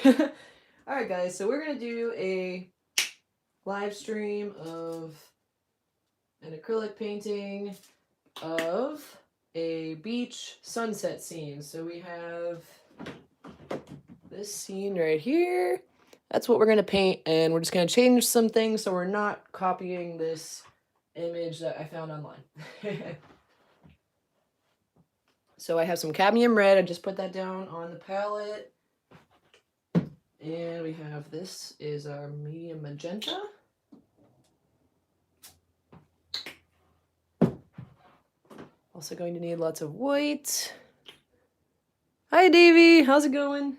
Alright guys, so we're going to do a live stream of an acrylic painting of a beach sunset scene. So we have this scene right here. That's what we're going to paint, and we're just going to change some things so we're not copying this image that I found online. So I have some cadmium red. I just put that down on the palette. And we have, this is our medium magenta. Also going to need lots of white. Hi Davey, how's it going?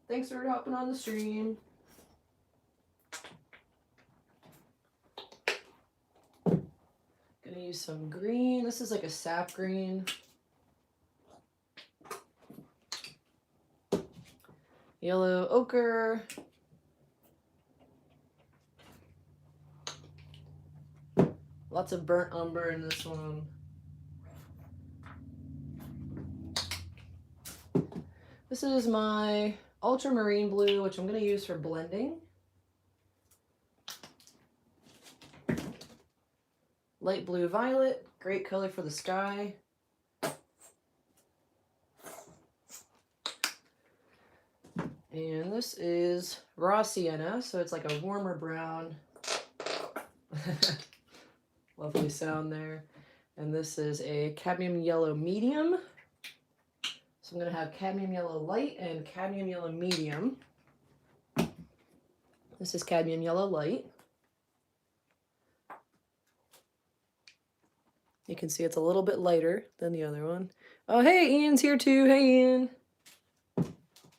Thanks for hopping on the stream. Gonna use some green. This is like a sap green. Yellow ochre. Lots of burnt umber in this one. This is my ultramarine blue, which I'm going to use for blending. Light blue violet, great color for the sky. And this is raw sienna, so it's like a warmer brown. Lovely sound there. And this is a cadmium yellow medium. So I'm going to have cadmium yellow light and cadmium yellow medium. This is cadmium yellow light. You can see it's a little bit lighter than the other one. Oh, hey, Ian's here too. Hey, Ian.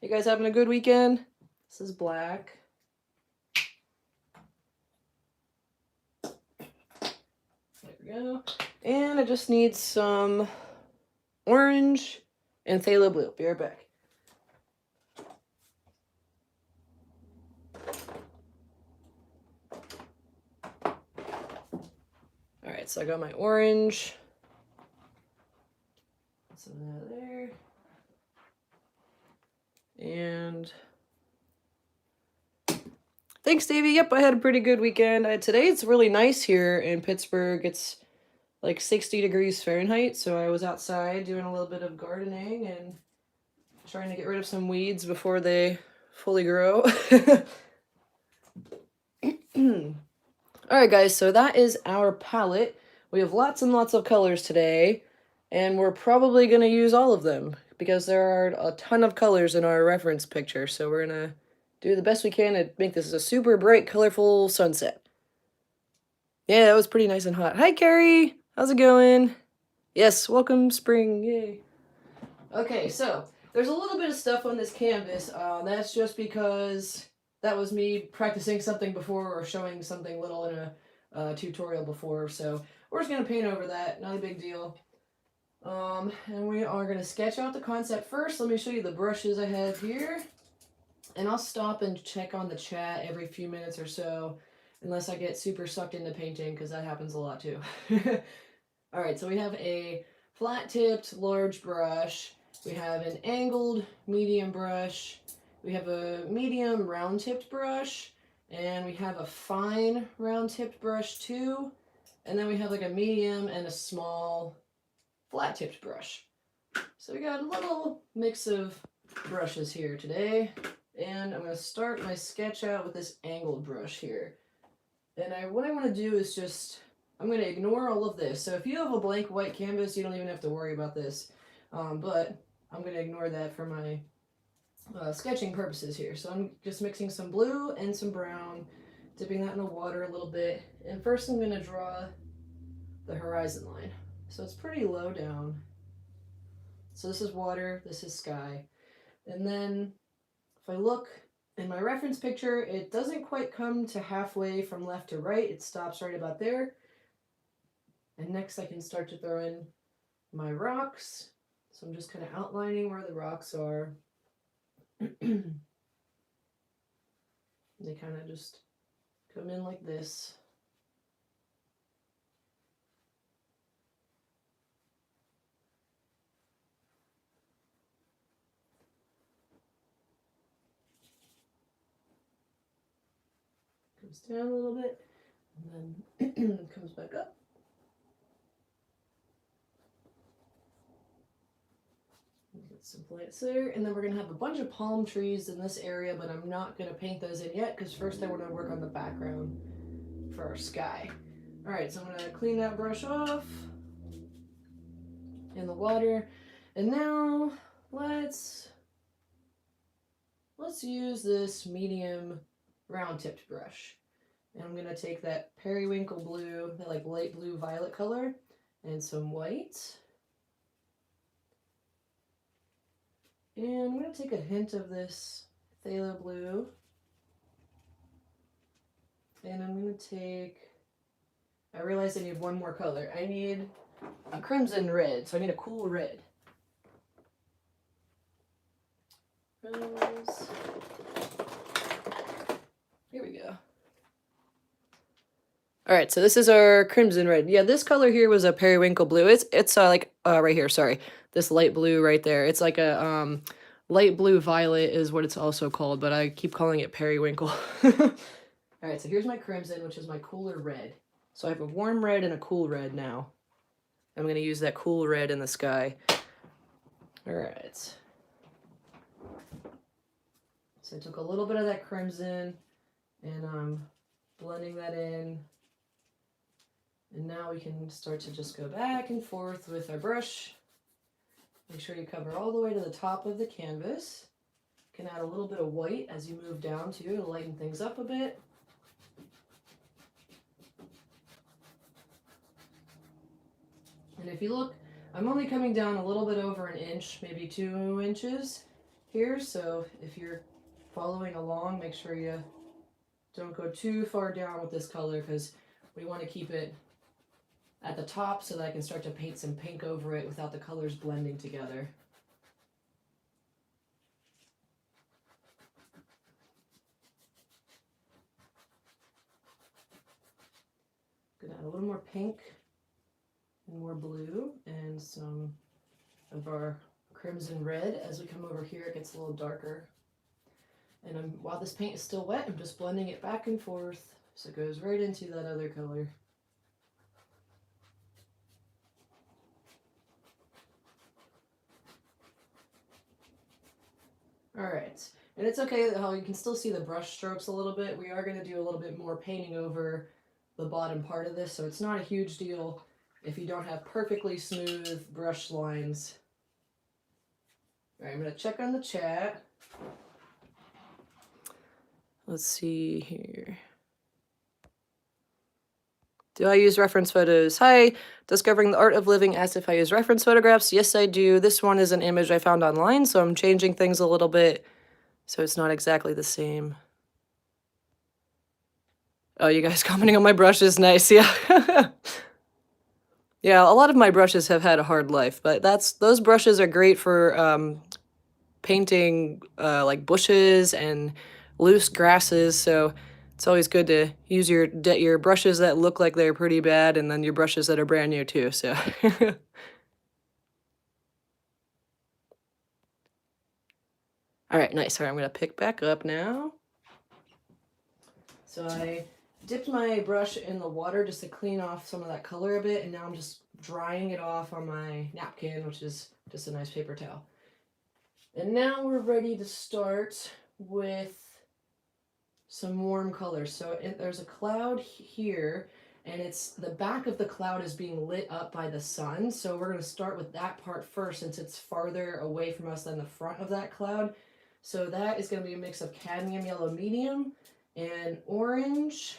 You guys having a good weekend? This is black. There we go. And I just need some orange and phthalo blue. Be right back. Alright, so I got my orange. Some of that there. And thanks, Davey. Yep, I had a pretty good weekend. Today it's really nice here in Pittsburgh. It's like 60 degrees Fahrenheit, so I was outside doing a little bit of gardening and trying to get rid of some weeds before they fully grow. Alright guys, so that is our palette. We have lots and lots of colors today, and we're probably going to use all of them because there are a ton of colors in our reference picture, so we're going to do the best we can to make this a super bright, colorful sunset. Yeah, that was pretty nice and hot. Hi Carrie! How's it going? Yes, welcome spring, yay. Okay, so there's a little bit of stuff on this canvas. That's just because that was me practicing something before or showing something little in a tutorial before. So we're just going to paint over that. Not a big deal. And we are going to sketch out the concept first. Let me show you the brushes I have here. And I'll stop and check on the chat every few minutes or so. Unless I get super sucked into painting, because that happens a lot too. Alright, so we have a flat-tipped large brush. We have an angled medium brush. We have a medium round-tipped brush. And we have a fine round-tipped brush too. And then we have like a medium and a small flat-tipped brush. So we got a little mix of brushes here today. And I'm going to start my sketch out with this angled brush here. And what I want to do is just, I'm going to ignore all of this. So if you have a blank white canvas, you don't even have to worry about this. But I'm going to ignore that for my sketching purposes here. So I'm just mixing some blue and some brown, dipping that in the water a little bit. And first I'm going to draw the horizon line. So it's pretty low down. So this is water, this is sky. And then if I look in my reference picture, it doesn't quite come to halfway from left to right. It stops right about there. And next I can start to throw in my rocks. So I'm just kind of outlining where the rocks are. They kind of just come in like this. Comes down a little bit, and then comes back up. Get some plants there, and then we're gonna have a bunch of palm trees in this area, but I'm not gonna paint those in yet because first I want to work on the background for our sky. All right, so I'm gonna clean that brush off in the water, and now let's use this medium round tipped brush. And I'm gonna take that periwinkle blue, that like light blue violet color, and some white. And I'm gonna take a hint of this phthalo blue. And I'm gonna take, I realized I need one more color. I need a crimson red, so I need a cool red. Rose. Here we go. All right, so this is our crimson red. Yeah, this color here was a periwinkle blue. It's like right here, sorry. This light blue right there. It's like a light blue violet is what it's also called, but I keep calling it periwinkle. All right, so here's my crimson, which is my cooler red. So I have a warm red and a cool red now. I'm going to use that cool red in the sky. All right. So I took a little bit of that crimson and I'm blending that in. And now we can start to just go back and forth with our brush. Make sure you cover all the way to the top of the canvas. You can add a little bit of white as you move down too to lighten things up a bit. And if you look, I'm only coming down a little bit over an inch, maybe 2 inches here. So if you're following along, make sure you don't go too far down with this color because we want to keep it at the top so that I can start to paint some pink over it without the colors blending together. Gonna add a little more pink and more blue and some of our crimson red. As we come over here, it gets a little darker. And while this paint is still wet, I'm just blending it back and forth so it goes right into that other color. All right, and it's okay how you can still see the brush strokes a little bit. We are going to do a little bit more painting over the bottom part of this, so it's not a huge deal if you don't have perfectly smooth brush lines. All right, I'm going to check on the chat. Let's see here. Do I use reference photos? Hi, Discovering the Art of Living asks if I use reference photographs. Yes, I do. This one is an image I found online, so I'm changing things a little bit so it's not exactly the same. Oh, you guys commenting on my brushes, nice, yeah. Yeah, a lot of my brushes have had a hard life, but those brushes are great for painting like bushes and loose grasses, so it's always good to use your brushes that look like they're pretty bad and then your brushes that are brand new too, so. All right, nice. All right, I'm gonna pick back up now. So I dipped my brush in the water just to clean off some of that color a bit, and now I'm just drying it off on my napkin, which is just a nice paper towel. And now we're ready to start with some warm colors. So there's a cloud here, and it's the back of the cloud is being lit up by the sun. So we're going to start with that part first since it's farther away from us than the front of that cloud. So that is going to be a mix of cadmium yellow medium and orange.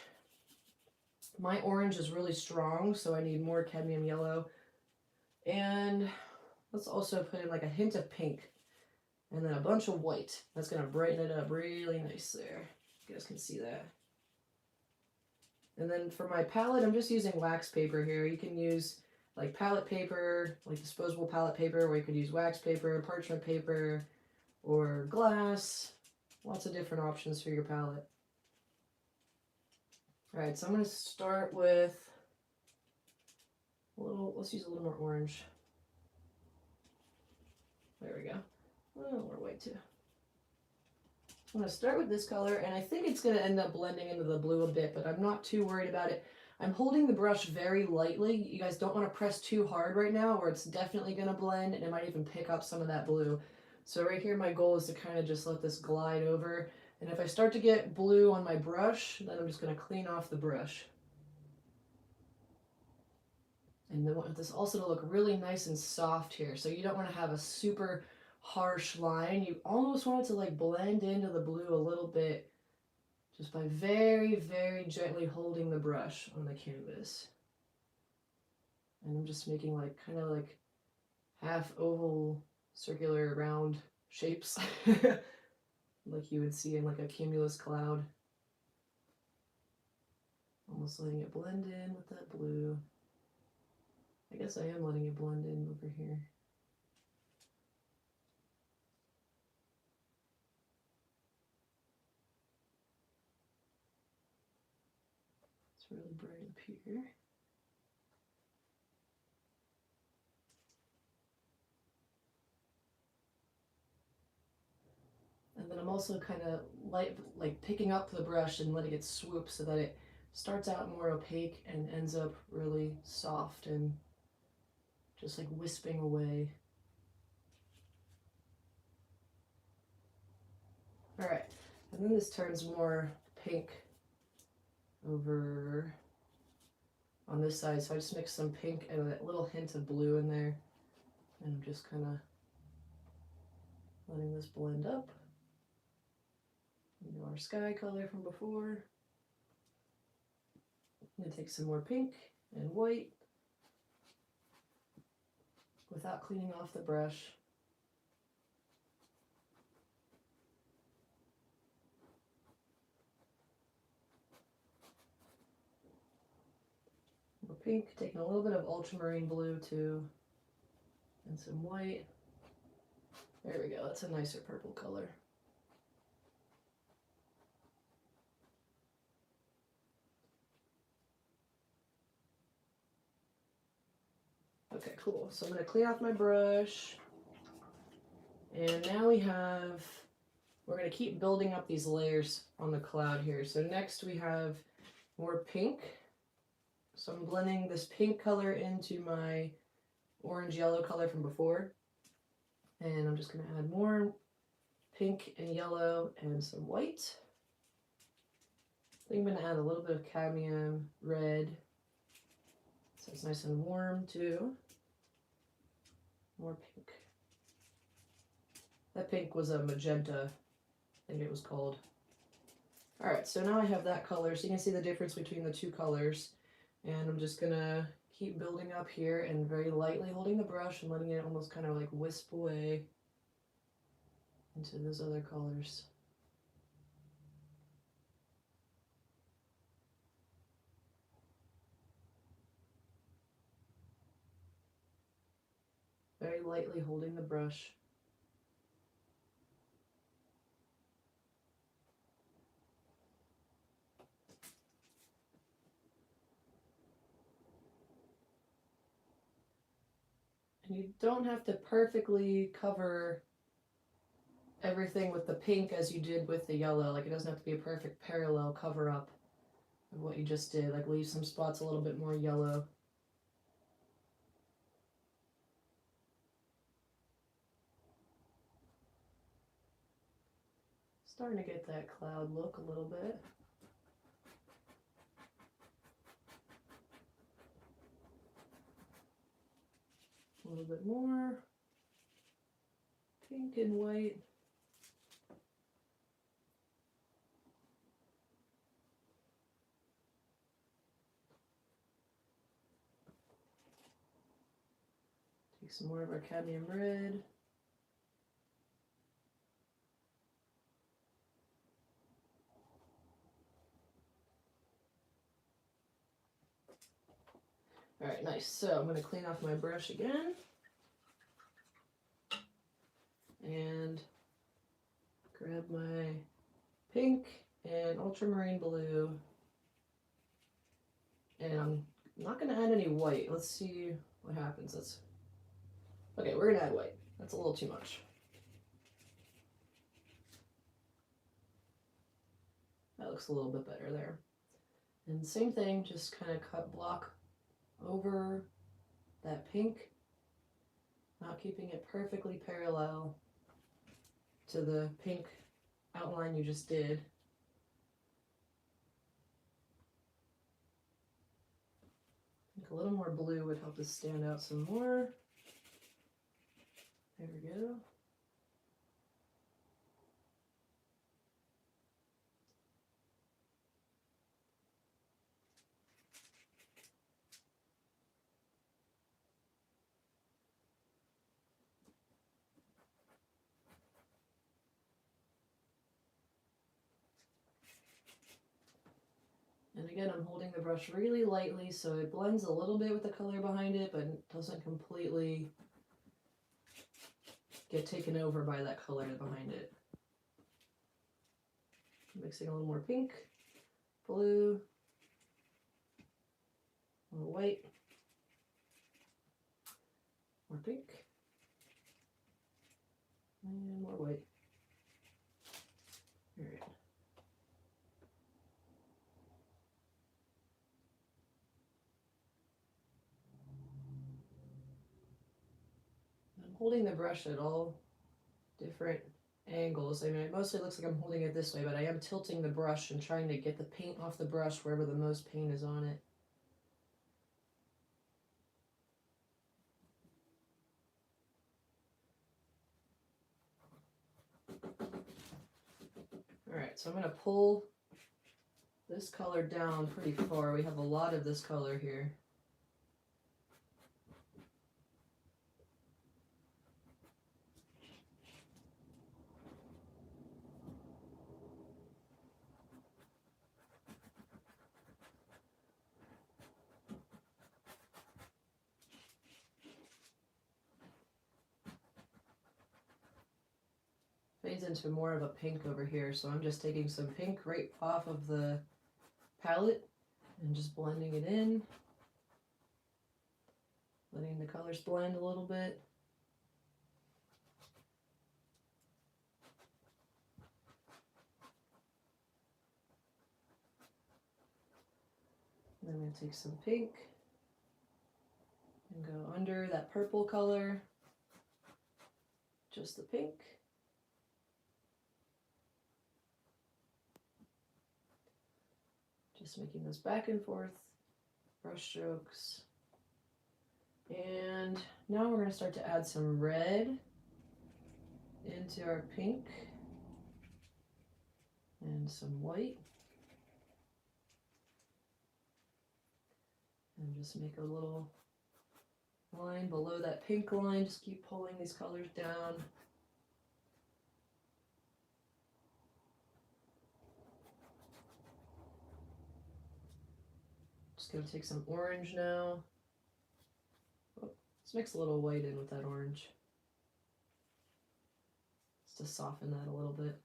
My orange is really strong, so I need more cadmium yellow. And let's also put in like a hint of pink and then a bunch of white. That's going to brighten it up really nice there. You guys can see that. And then for my palette, I'm just using wax paper here. You can use like palette paper, like disposable palette paper, or you could use wax paper, parchment paper, or glass. Lots of different options for your palette. All right, so I'm going to start with let's use a little more orange. There we go. A little more white too. I'm going to start with this color, and I think it's going to end up blending into the blue a bit, but I'm not too worried about it. I'm holding the brush very lightly. You guys don't want to press too hard right now, or it's definitely going to blend, and it might even pick up some of that blue. So right here, my goal is to kind of just let this glide over, and if I start to get blue on my brush, then I'm just going to clean off the brush. And then I want this also to look really nice and soft here, so you don't want to have a super harsh line. You almost want it to like blend into the blue a little bit just by very, very gently holding the brush on the canvas. And I'm just making like kind of like half oval, circular, round shapes like you would see in like a cumulus cloud. Almost letting it blend in with that blue. I guess I am letting it blend in over here. It's really bright up here. And then I'm also kind of like picking up the brush and letting it swoop so that it starts out more opaque and ends up really soft and just like wisping away. All right, and then this turns more pink over on this side, so I just mix some pink and a little hint of blue in there, and I'm just kind of letting this blend up into our sky color from before. I'm going to take some more pink and white without cleaning off the brush. More pink, taking a little bit of ultramarine blue too, and some white. There we go, that's a nicer purple color. Okay, cool. So I'm going to clean off my brush. And now we're going to keep building up these layers on the cloud here. So next we have more pink. So I'm blending this pink color into my orange yellow color from before. And I'm just going to add more pink and yellow and some white. I think I'm going to add a little bit of cadmium red. So it's nice and warm too. More pink. That pink was a magenta, I think it was called. All right, so now I have that color, so you can see the difference between the two colors. And I'm just gonna keep building up here and very lightly holding the brush and letting it almost kind of like wisp away into those other colors. Very lightly holding the brush. And you don't have to perfectly cover everything with the pink as you did with the yellow. Like it doesn't have to be a perfect parallel cover up of what you just did. Like leave some spots a little bit more yellow. Starting to get that cloud look a little bit. A little bit more pink and white. Take some more of our cadmium red. All right, nice. So I'm going to clean off my brush again. And grab my pink and ultramarine blue. And I'm not going to add any white. Let's see what happens. Okay, we're going to add white. That's a little too much. That looks a little bit better there. And same thing, just kind of cut block over that pink, not keeping it perfectly parallel to the pink outline you just did. I think a little more blue would help this stand out some more. There we go. And again, I'm holding the brush really lightly so it blends a little bit with the color behind it, but doesn't completely get taken over by that color behind it. Mixing a little more pink, blue, a little white, more pink, and more white. All right. I'm holding the brush at all different angles. I mean, it mostly looks like I'm holding it this way, but I am tilting the brush and trying to get the paint off the brush wherever the most paint is on it. Alright, so I'm going to pull this color down pretty far. We have a lot of this color here. Fades into more of a pink over here, so I'm just taking some pink right off of the palette and just blending it in, letting the colors blend a little bit. And I'm going to take some pink and go under that purple color, just the pink. Just making those back and forth brush strokes. And now we're going to start to add some red into our pink and some white. And just make a little line below that pink line. Just keep pulling these colors down. Just going to take some orange now. Oh, let's mix a little white in with that orange, just to soften that a little bit.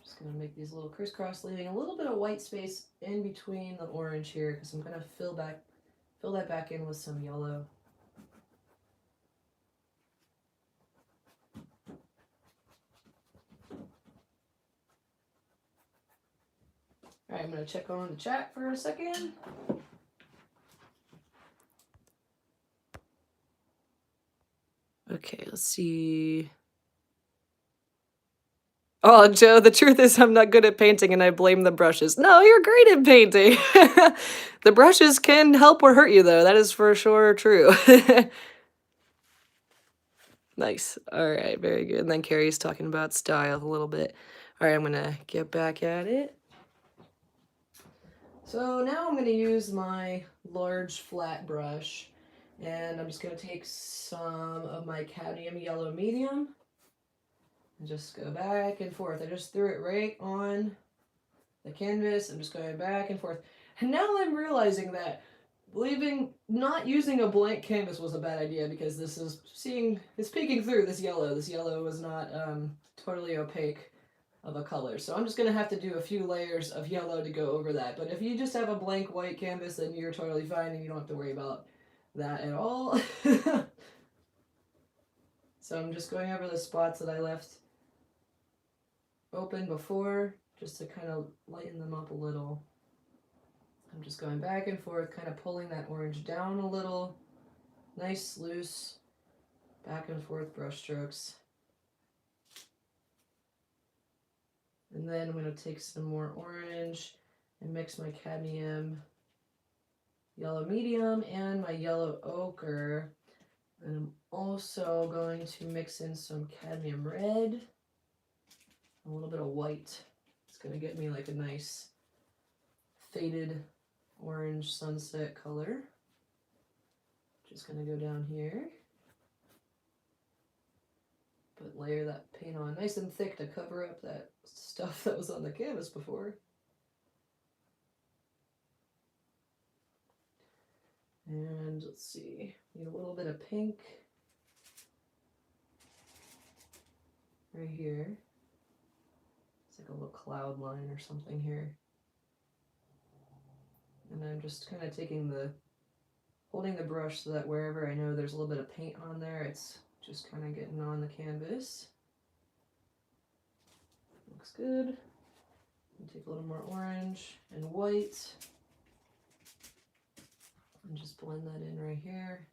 Just going to make these little crisscross, leaving a little bit of white space in between the orange here, because I'm going to fill that back in with some yellow. All right, I'm going to check on the chat for a second. Okay, let's see. Oh, Joe, the truth is I'm not good at painting and I blame the brushes. No, you're great at painting. The brushes can help or hurt you, though. That is for sure true. Nice. All right, very good. And then Carrie's talking about style a little bit. All right, I'm going to get back at it. So now I'm going to use my large flat brush, and I'm just going to take some of my cadmium yellow medium and just go back and forth. I just threw it right on the canvas. I'm just going back and forth. And now I'm realizing that not using a blank canvas was a bad idea, because it's peeking through this yellow. This yellow was not totally opaque of a color. So I'm just going to have to do a few layers of yellow to go over that. But if you just have a blank white canvas, then you're totally fine and you don't have to worry about that at all. So I'm just going over the spots that I left open before, just to kind of lighten them up a little. I'm just going back and forth, kind of pulling that orange down a little. Nice, loose, back and forth brush strokes. And then I'm going to take some more orange and mix my cadmium yellow medium and my yellow ochre. And I'm also going to mix in some cadmium red, a little bit of white. It's going to get me like a nice faded orange sunset color. Just going to go down here, but layer that paint on nice and thick to cover up that stuff that was on the canvas before. And let's see, need a little bit of pink right here. It's like a little cloud line or something here. And I'm just kind of holding the brush so that wherever I know there's a little bit of paint on there, it's just kind of getting on the canvas. Looks good. And take a little more orange and white. And just blend that in right here.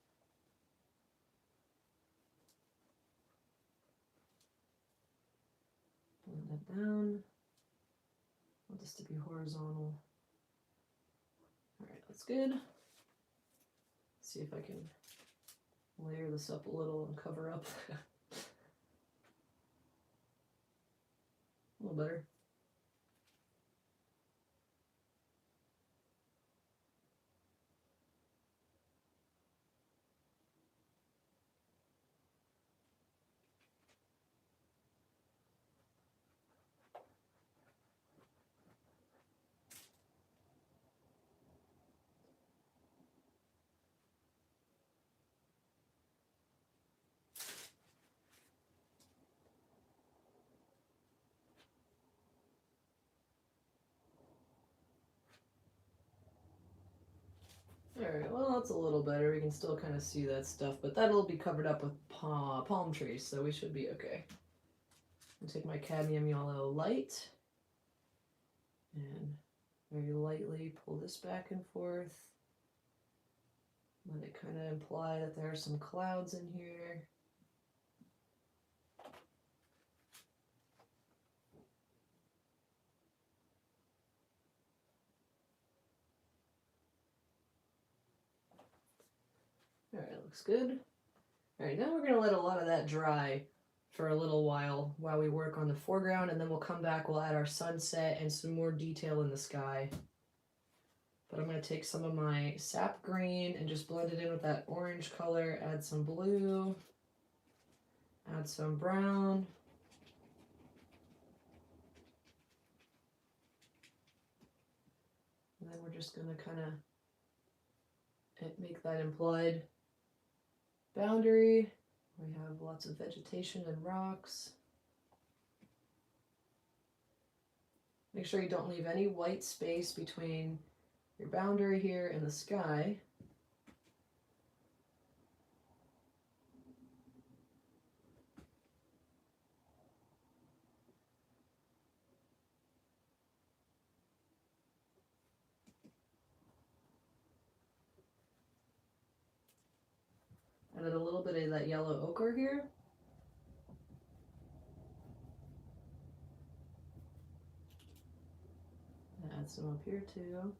Blend that down. I want this to be horizontal. Alright, that's good. See if I can layer this up a little and cover up. A little better. Alright, well that's a little better. We can still kind of see that stuff, but that'll be covered up with palm trees, so we should be okay. I'll take my cadmium yellow light and very lightly pull this back and forth. Let it kind of imply that there are some clouds in here. Alright, looks good. Alright, now we're going to let a lot of that dry for a little while we work on the foreground, and then we'll come back, we'll add our sunset and some more detail in the sky. But I'm going to take some of my sap green and just blend it in with that orange color, add some blue, add some brown. And then we're just going to kind of make that implied boundary. We have lots of vegetation and rocks. Make sure you don't leave any white space between your boundary here and the sky. Added a little bit of that yellow ochre here. Add some up here too.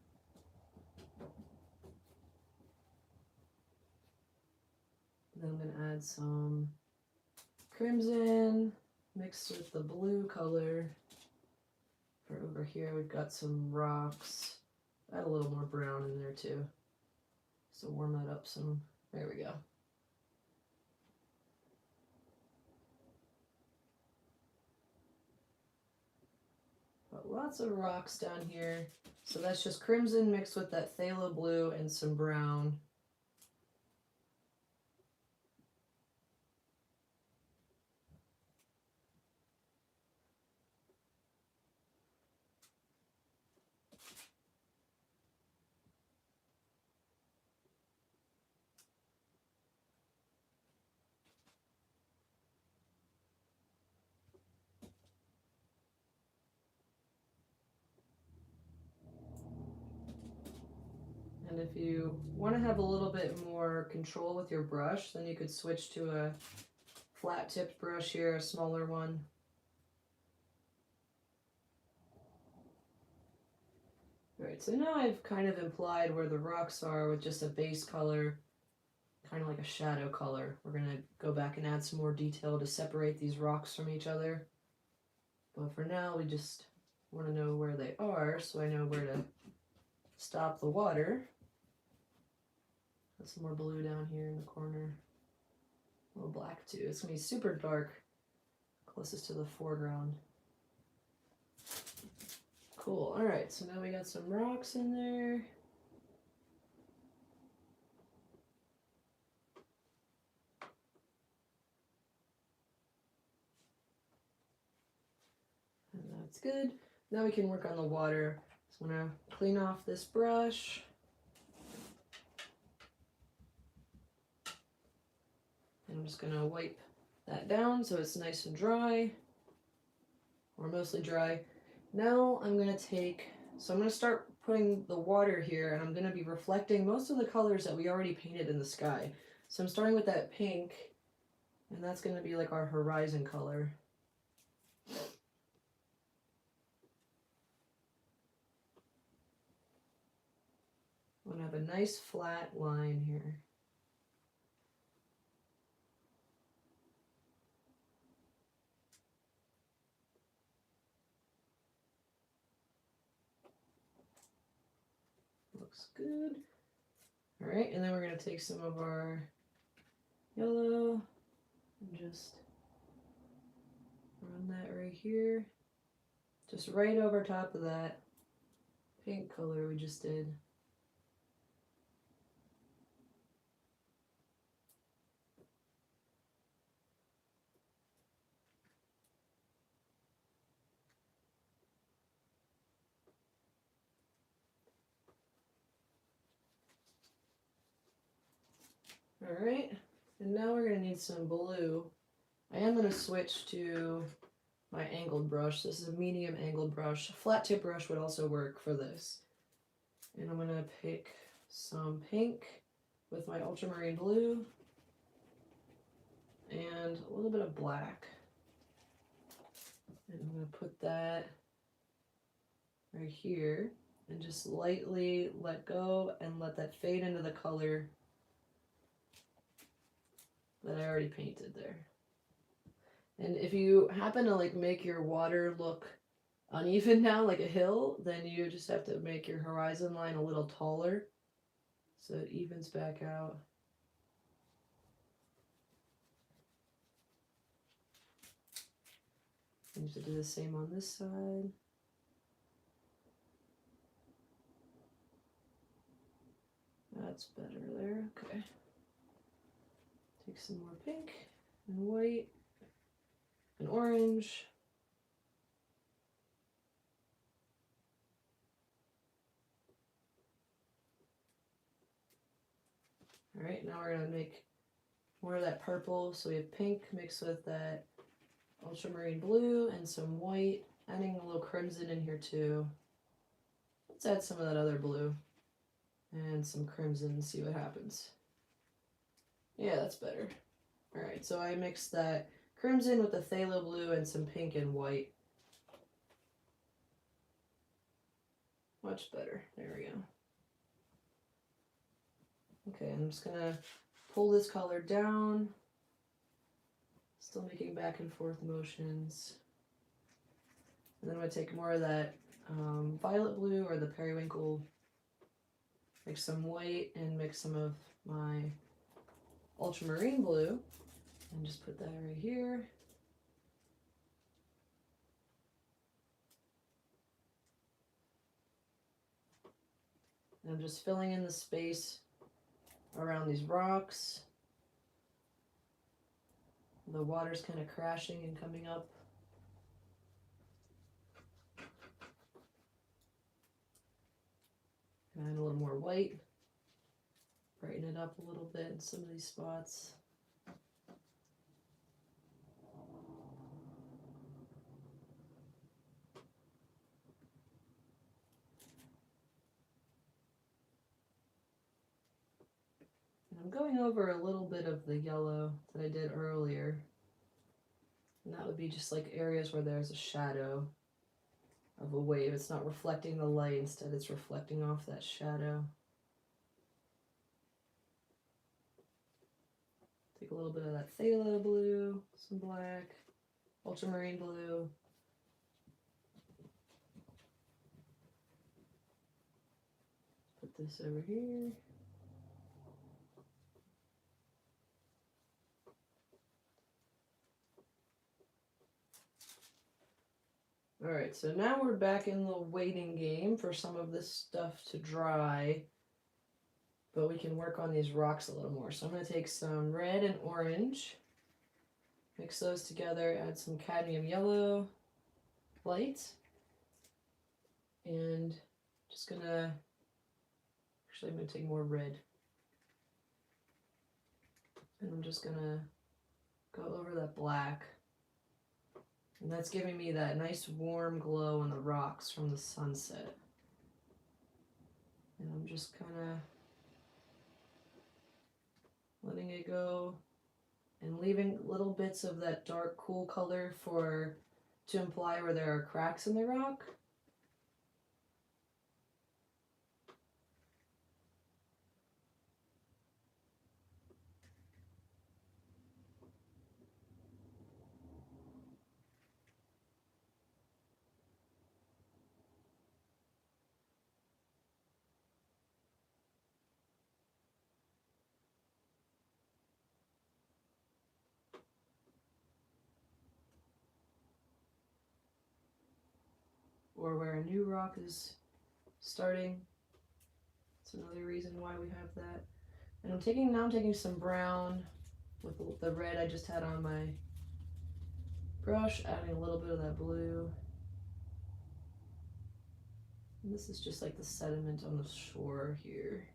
Then I'm going to add some crimson mixed with the blue color. For over here we've got some rocks. Add a little more brown in there too. So warm that up some. There we go. Got lots of rocks down here. So that's just crimson mixed with that phthalo blue and some brown. And if you want to have a little bit more control with your brush, then you could switch to a flat tipped brush here, a smaller one. Alright, so now I've kind of implied where the rocks are with just a base color, kind of like a shadow color. We're going to go back and add some more detail to separate these rocks from each other. But for now, we just want to know where they are, so I know where to stop the water. Put some more blue down here in the corner. A little black too. It's going to be super dark, closest to the foreground. Cool. Alright, so now we got some rocks in there. And that's good. Now we can work on the water. So I'm going to clean off this brush. And I'm just going to wipe that down so it's nice and dry. Or mostly dry. Now I'm going to I'm going to start putting the water here, and I'm going to be reflecting most of the colors that we already painted in the sky. So I'm starting with that pink, and that's going to be like our horizon color. I'm going to have a nice flat line here. Looks good. All right, and then we're going to take some of our yellow and just run that right here. Just right over top of that pink color we just did. Alright, and now we're going to need some blue. I am going to switch to my angled brush. This is a medium angled brush. A flat tip brush would also work for this. And I'm going to pick some pink with my ultramarine blue and a little bit of black. And I'm going to put that right here and just lightly let go and let that fade into the color that I already painted there. And if you happen to like make your water look uneven now, like a hill, then you just have to make your horizon line a little taller so it evens back out. And you have to do the same on this side. That's better there, okay. Take some more pink and white and orange. All right, now we're gonna make more of that purple. So we have pink mixed with that ultramarine blue and some white, adding a little crimson in here too. Let's add some of that other blue and some crimson and see what happens. Yeah, that's better. All right, so I mixed that crimson with the phthalo blue and some pink and white. Much better. There we go. Okay, I'm just gonna pull this color down. Still making back and forth motions. And then I'm gonna take more of that violet blue or the periwinkle, mix some white and mix some of my ultramarine blue and just put that right here. And I'm just filling in the space around these rocks. The water's kind of crashing and coming up. Add a little more white. Brighten it up a little bit in some of these spots. I'm going over a little bit of the yellow that I did earlier. And that would be just like areas where there's a shadow of a wave. It's not reflecting the light, instead it's reflecting off that shadow. Take a little bit of that phthalo blue, some black, ultramarine blue. Put this over here. Alright, so now we're back in the waiting game for some of this stuff to dry. But we can work on these rocks a little more. So I'm going to take some red and orange, mix those together, add some cadmium yellow light, and just going to, actually I'm going to take more red. And I'm just going to go over that black. And that's giving me that nice warm glow on the rocks from the sunset. And I'm just kind of letting it go and leaving little bits of that dark cool color to imply where there are cracks in the rock. Or where a new rock is starting. That's another reason why we have that. And I'm taking some brown with the red I just had on my brush, adding a little bit of that blue. And this is just like the sediment on the shore here.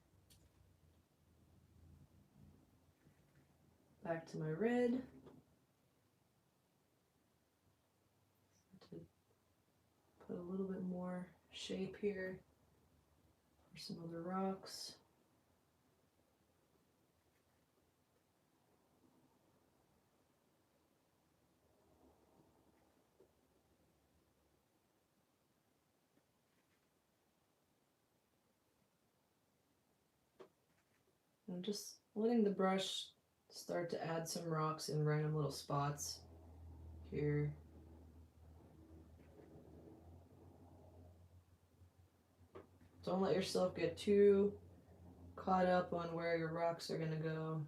Back to my red. To put a little bit more shape here for some other rocks. I'm just letting the brush start to add some rocks in random little spots here. Don't let yourself get too caught up on where your rocks are going to go,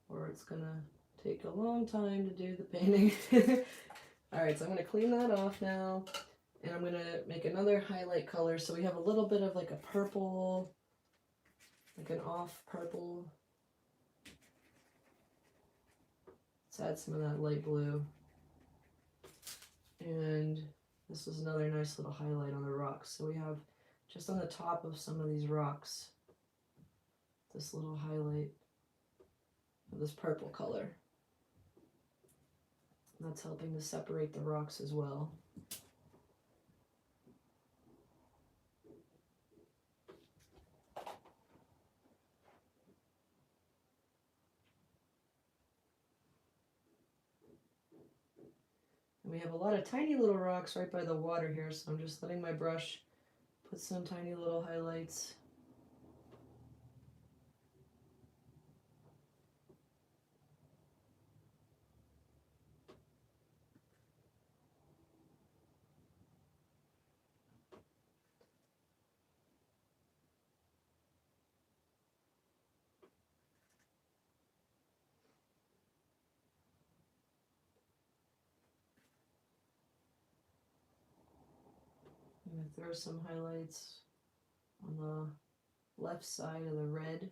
or it's going to take a long time to do the painting. Alright, so I'm going to clean that off now, and I'm going to make another highlight color. So we have a little bit of like a purple, like an off purple. Let's add some of that light blue. And this is another nice little highlight on the rocks. So we have just on the top of some of these rocks, this little highlight of this purple color. And that's helping to separate the rocks as well. And we have a lot of tiny little rocks right by the water here, so I'm just letting my brush put some tiny little highlights. I'm going to throw some highlights on the left side of the red.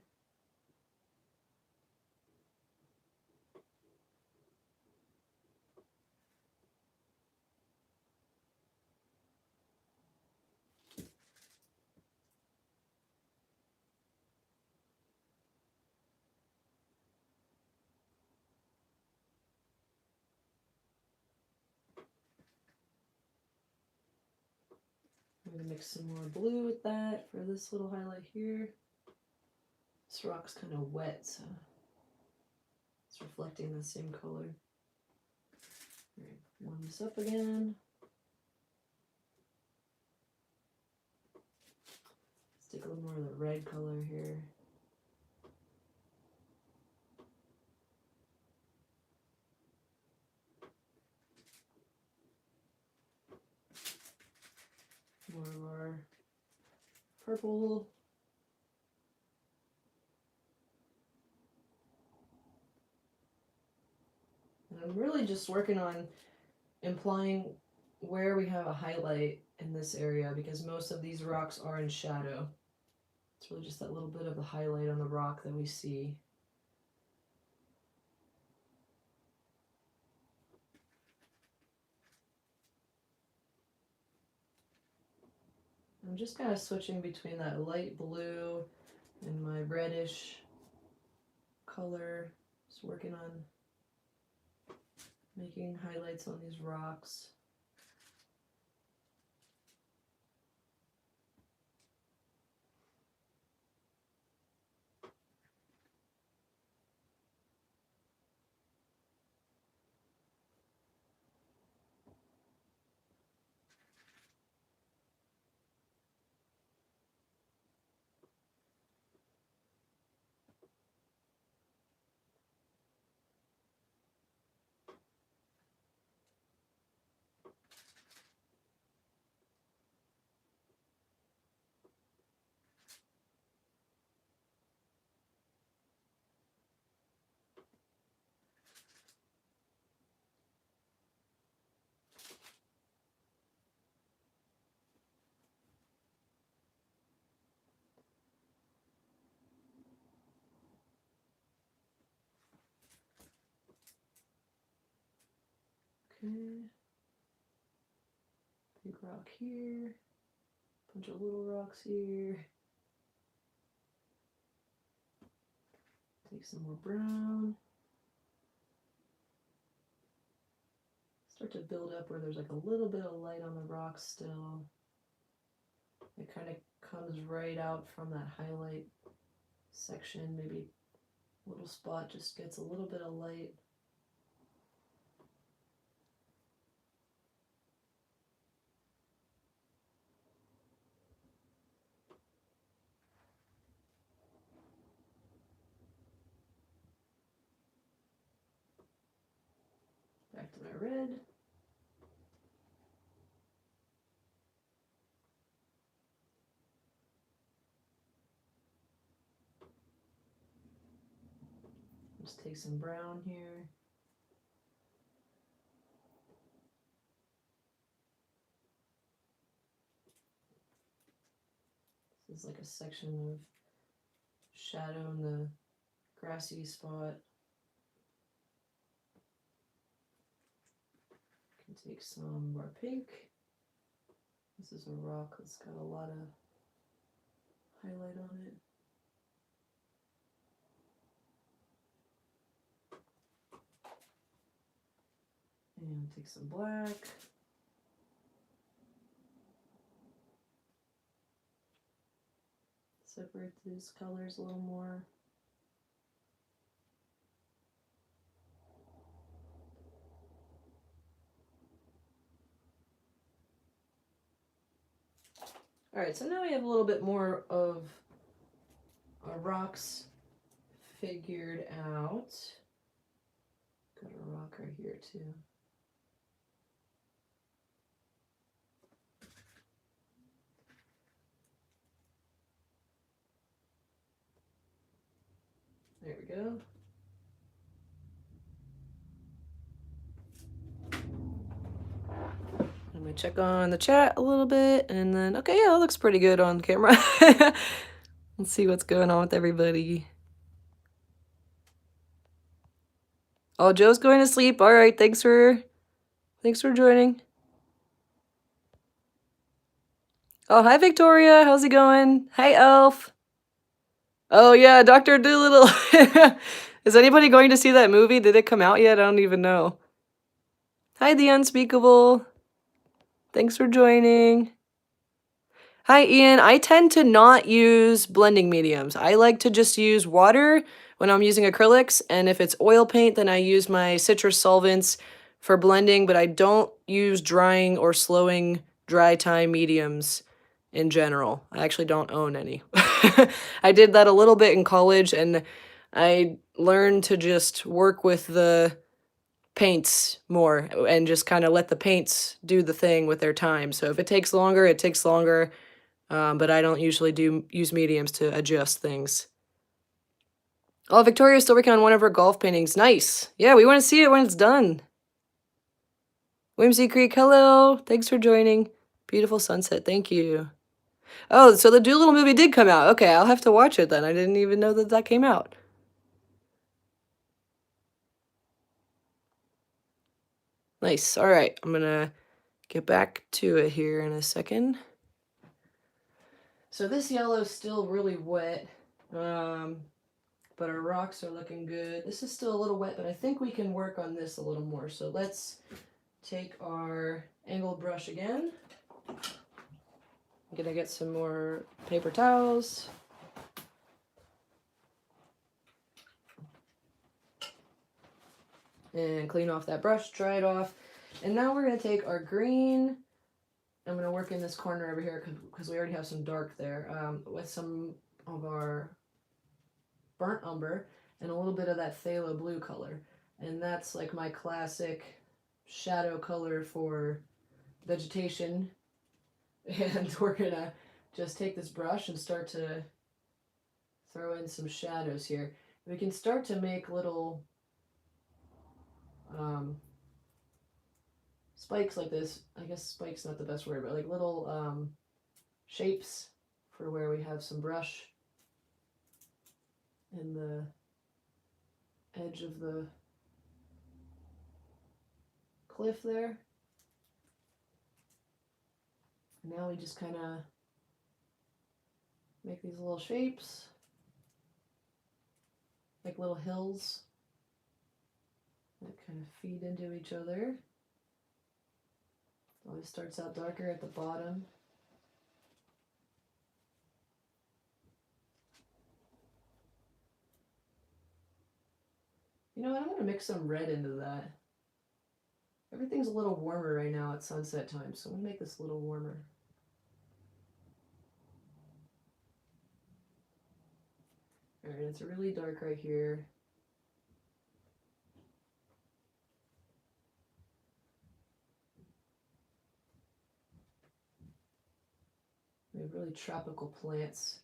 I'm going to mix some more blue with that for this little highlight here. This rock's kind of wet, so it's reflecting the same color. All right, warm this up again. Let's take a little more of the red color here. More of our purple. And I'm really just working on implying where we have a highlight in this area, because most of these rocks are in shadow. It's really just that little bit of the highlight on the rock that we see. I'm just kind of switching between that light blue and my reddish color. Just working on making highlights on these rocks. Okay. Big rock here. Bunch of little rocks here. Take some more brown. Start to build up where there's like a little bit of light on the rocks still. It kind of comes right out from that highlight section. Maybe a little spot just gets a little bit of light. Back to my red. Just take some brown here. This is like a section of shadow in the grassy spot. Can take some more pink. This is a rock that's got a lot of highlight on it. And take some black. Separate these colors a little more. All right, so now we have a little bit more of our rocks figured out. Got a rock right here too. There we go. I'm gonna check on the chat a little bit, and then, okay, yeah, it looks pretty good on camera. Let's see what's going on with everybody. Oh, Joe's going to sleep. All right, thanks for joining. Oh, hi, Victoria. How's it going? Hi, Elf. Oh, yeah, Dr. Dolittle. Is anybody going to see that movie? Did it come out yet? I don't even know. Hi, The Unspeakable. Thanks for joining. Hi, Ian. I tend to not use blending mediums. I like to just use water when I'm using acrylics, and if it's oil paint, then I use my citrus solvents for blending, but I don't use drying or slowing dry time mediums in general. I actually don't own any. I did that a little bit in college, and I learned to just work with the paints more and just kind of let the paints do the thing with their time. So if it takes longer, it takes longer. But I don't usually use mediums to adjust things. Oh, Victoria's still working on one of her golf paintings. Nice. Yeah, we want to see it when it's done. Whimsy Creek, hello. Thanks for joining. Beautiful sunset. Thank you. Oh, so the Doolittle movie did come out. Okay, I'll have to watch it then. I didn't even know that that came out. Nice. All right, I'm gonna get back to it here in a second. So this yellow's still really wet, but our rocks are looking good. This is still a little wet, but I think we can work on this a little more. So let's take our angled brush again. I'm gonna get some more paper towels. And clean off that brush, dry it off. And now we're gonna take our green. I'm gonna work in this corner over here because we already have some dark there, with some of our burnt umber and a little bit of that phthalo blue color. And that's like my classic shadow color for vegetation. And we're gonna just take this brush and start to throw in some shadows here. We can start to make little spikes like this. I guess spike's not the best word, but like little shapes for where we have some brush in the edge of the cliff there. And now we just kind of make these little shapes, like little hills that kind of feed into each other. Always starts out darker at the bottom. You know what, I'm going to mix some red into that. Everything's a little warmer right now at sunset time, so I'm going to make this a little warmer. Alright, it's really dark right here. We have really tropical plants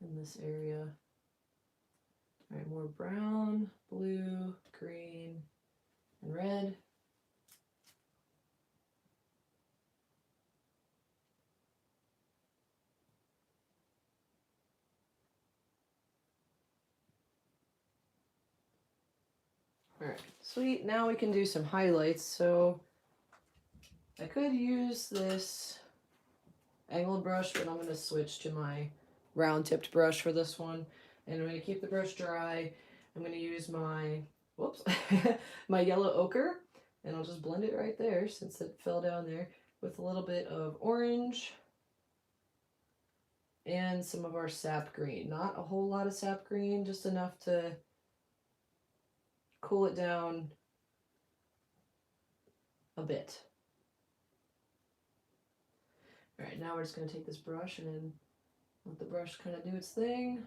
in this area. Alright, more brown, blue, green, and red. Alright, sweet. Now we can do some highlights. So I could use this angled brush, but I'm going to switch to my round tipped brush for this one. And I'm going to keep the brush dry. I'm going to use my, whoops, my yellow ochre, and I'll just blend it right there since it fell down there with a little bit of orange and some of our sap green. Not a whole lot of sap green, just enough to cool it down a bit. Alright, now we're just going to take this brush and let the brush kind of do its thing.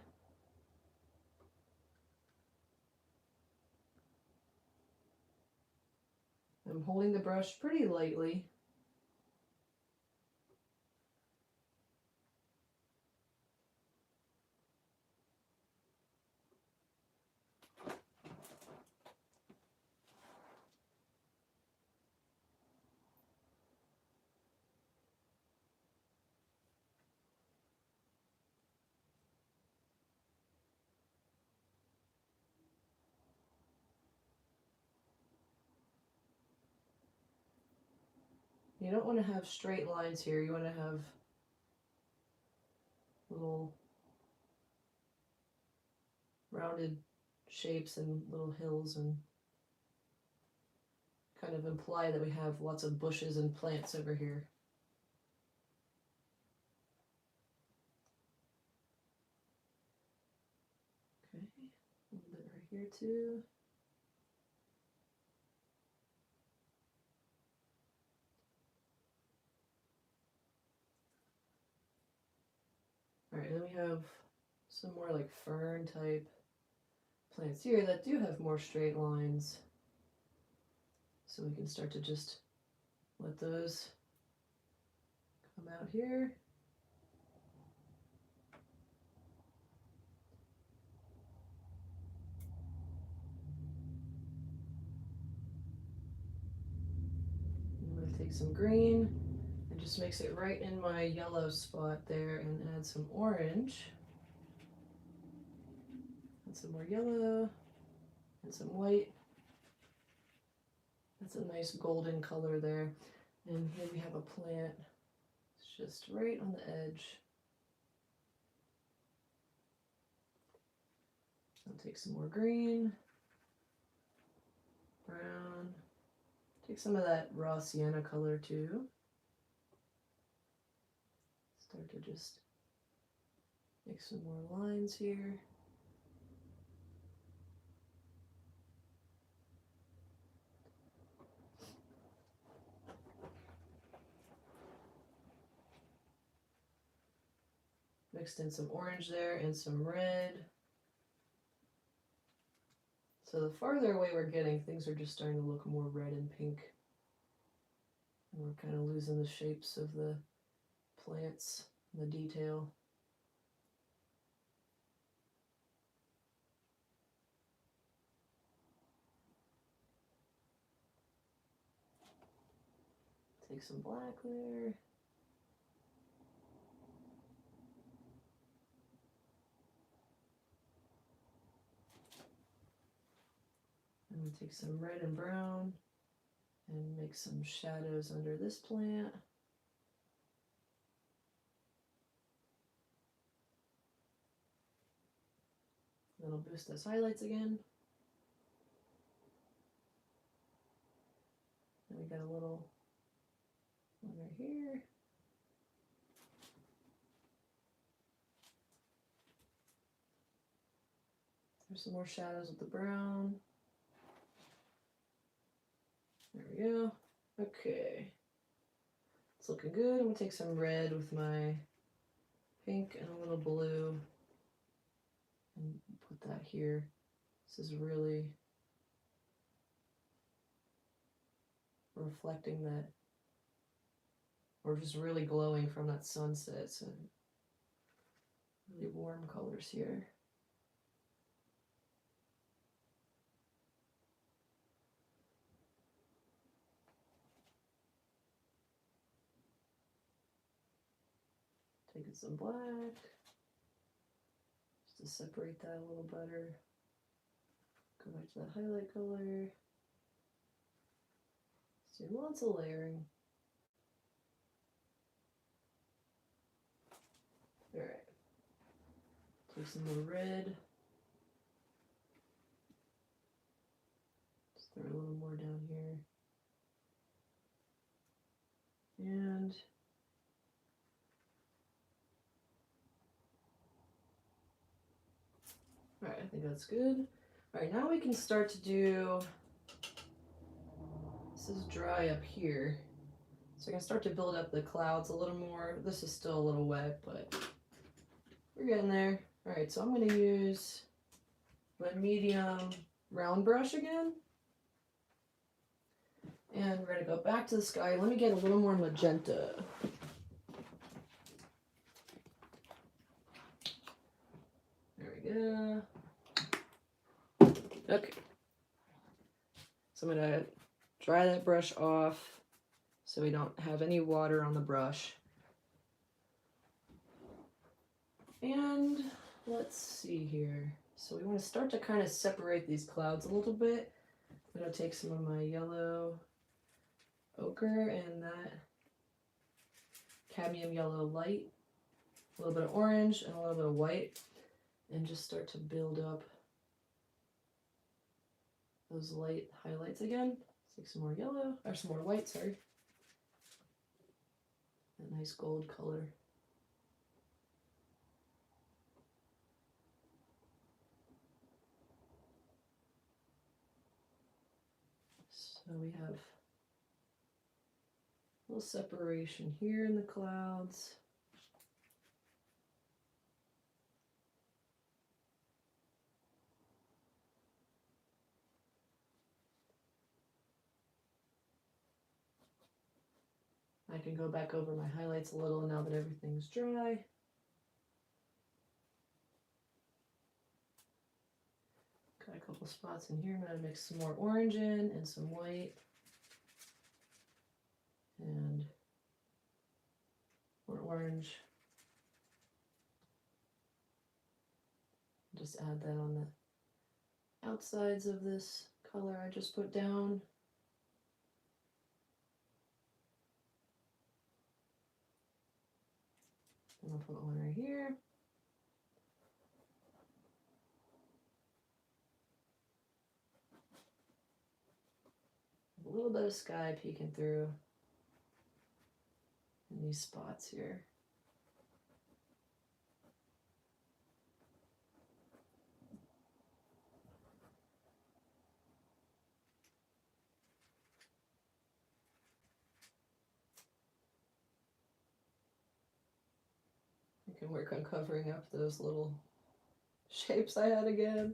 I'm holding the brush pretty lightly. You don't want to have straight lines here. You want to have little rounded shapes and little hills and kind of imply that we have lots of bushes and plants over here. here too. All right, then we have some more like fern type plants here that do have more straight lines. So we can start to just let those come out here. I'm going to take some green and just mix it right in my yellow spot there and add some orange. And some more yellow and some white. That's a nice golden color there. And here we have a plant. It's just right on the edge. I'll take some more green, brown. Take some of that raw sienna color too. Start to just make some more lines here. Mixed in some orange there and some red. So the farther away we're getting, things are just starting to look more red and pink. And we're kind of losing the shapes of the plants, the detail. Take some black there. And we take some red and brown and make some shadows under this plant. Then I'll boost those highlights again. And we got a little one right here. There's some more shadows with the brown. There we go. Okay. It's looking good. I'm going to take some red with my pink and a little blue and put that here. This is really reflecting that, or just really glowing from that sunset. So really warm colors here. Taking some black just to separate that a little better. Go back to that highlight color. Let's do lots of layering. All right. Take some more red. Just throw a little more down here. And all right, I think that's good. All right, now we can start to do, this is dry up here. So I can start to build up the clouds a little more. This is still a little wet, but we're getting there. All right, so I'm gonna use my medium round brush again. And we're gonna go back to the sky. Let me get a little more magenta. There we go. Okay. So I'm gonna dry that brush off so we don't have any water on the brush. And let's see here. So we want to start to kind of separate these clouds a little bit. I'm gonna take some of my yellow ochre and that cadmium yellow light, a little bit of orange and a little bit of white, and just start to build up those light highlights again. Take some more yellow, or some more white, sorry. That nice gold color. So we have a little separation here in the clouds. I can go back over my highlights a little now that everything's dry. Got a couple spots in here. I'm going to mix some more orange in and some white. And more orange. Just add that on the outsides of this color I just put down. And I'll put one right here. A little bit of sky peeking through in these spots here. I can work on covering up those little shapes I had again.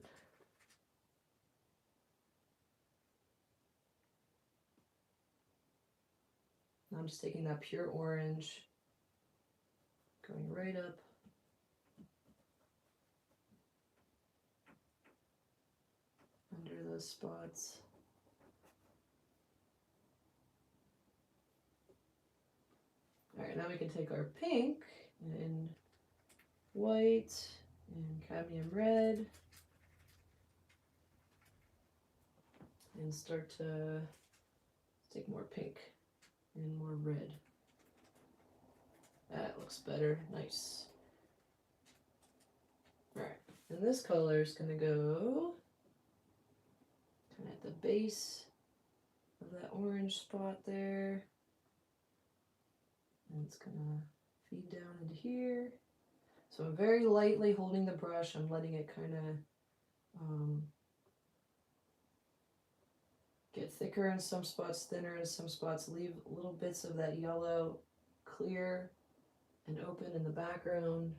Now I'm just taking that pure orange, going right up. Under those spots. All right, now we can take our pink and white and cadmium red and start to take more pink and more red. That looks better. Nice. All right, and this color is going to go kind of at the base of that orange spot there. And it's going to feed down into here. So I'm very lightly holding the brush. I'm letting it kind of get thicker in some spots, thinner in some spots. Leave little bits of that yellow clear and open in the background.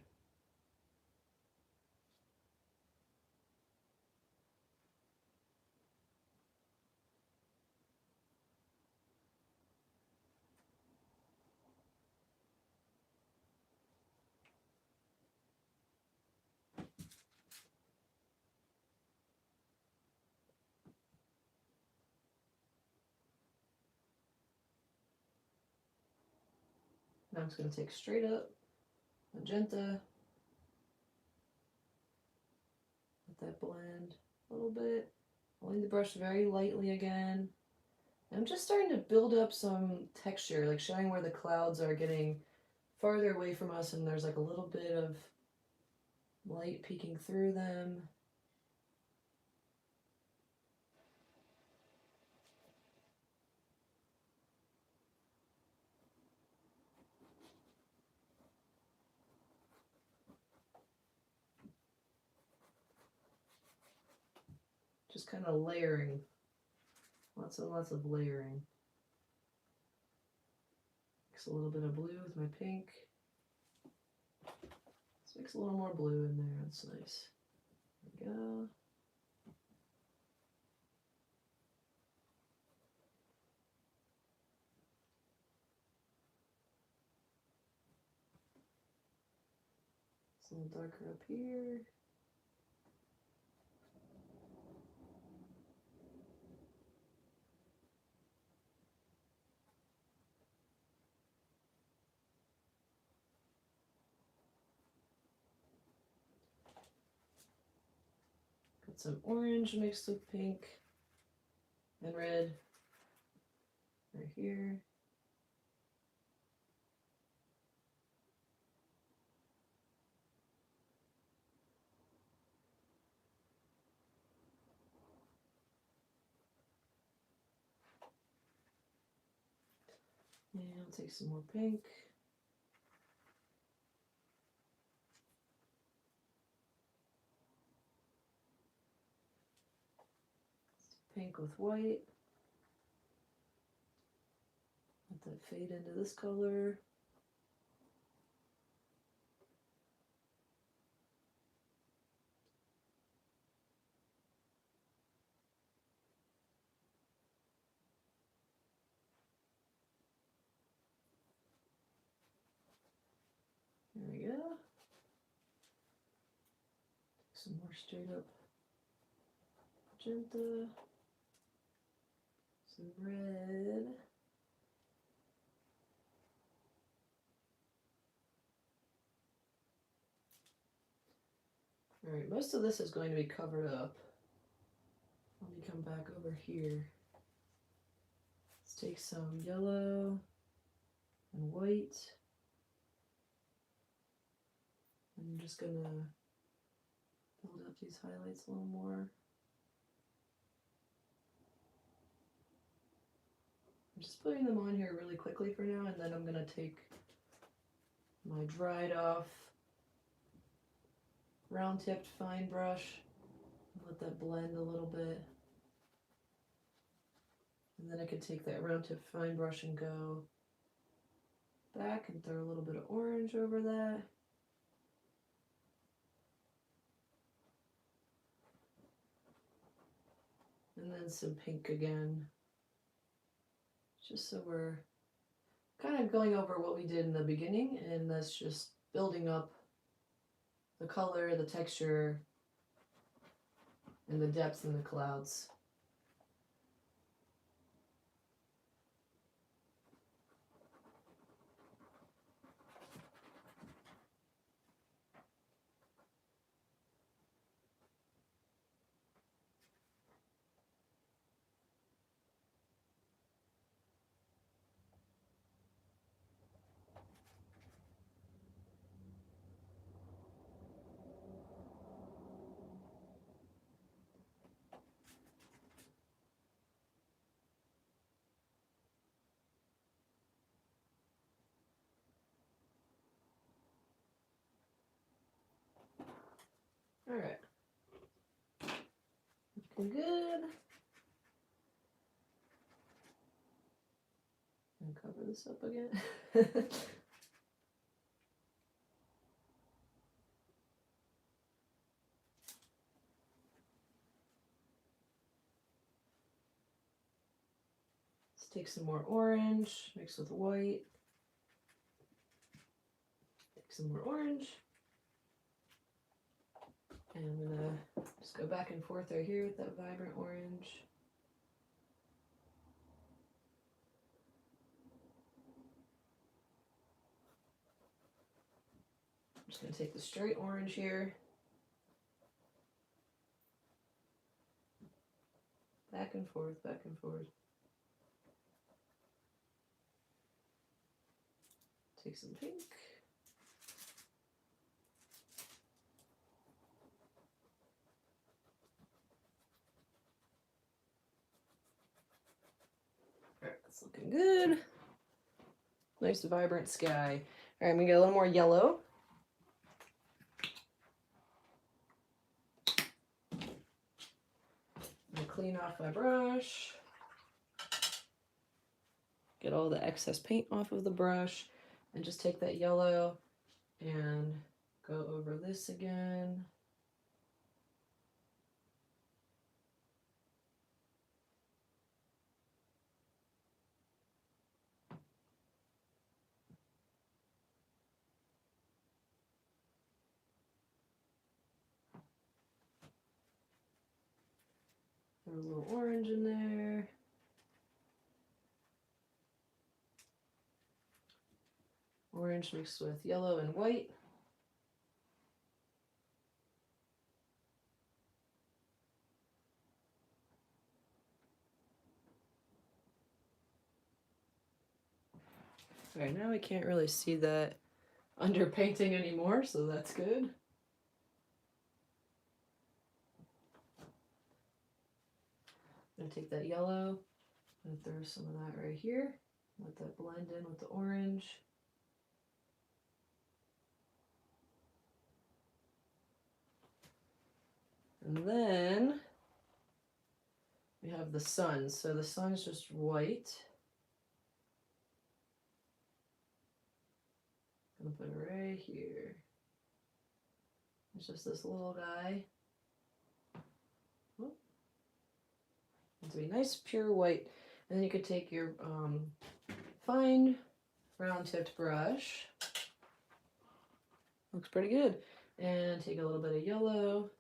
Now I'm just going to take straight up magenta, let that blend a little bit, holding the brush very lightly again. And I'm just starting to build up some texture, like showing where the clouds are getting farther away from us and there's like a little bit of light peeking through them. Just kind of layering, lots and lots of layering. Mix a little bit of blue with my pink. Let's mix a little more blue in there, that's nice. There we go. It's a little darker up here. Got some orange mixed with pink and red right here. And I'll take some more pink. Pink with white. that fade into this color. There we go. Some more straight up magenta. Some red. All right, most of this is going to be covered up. Let me come back over here. Let's take some yellow and white. I'm just gonna build up these highlights a little more. I'm just putting them on here really quickly for now, and then I'm gonna take my dried off round tipped fine brush and let that blend a little bit. And then I could take that round tipped fine brush and go back and throw a little bit of orange over that. And then some pink again. Just so we're kind of going over what we did in the beginning, and that's just building up the color, the texture, and the depth in the clouds. All right, looking good. And cover this up again. Let's take some more orange, mix with white. Take some more orange. And I'm gonna just go back and forth right here with that vibrant orange. I'm just gonna take the straight orange here. Back and forth, back and forth. Take some pink. Alright, that's looking good. Nice vibrant sky. Alright, I'm gonna get a little more yellow. I'm gonna clean off my brush. Get all the excess paint off of the brush, and just take that yellow and go over this again. Throw a little orange in there. Orange mixed with yellow and white. All right, now I can't really see that under painting anymore, so that's good. I'm gonna take that yellow and throw some of that right here. Let that blend in with the orange. And then we have the sun. So the sun is just white. I'm gonna put it right here. It's just this little guy. Oh. It's to be nice, pure white. And then you could take your fine round-tipped brush. Looks pretty good. And take a little bit of yellow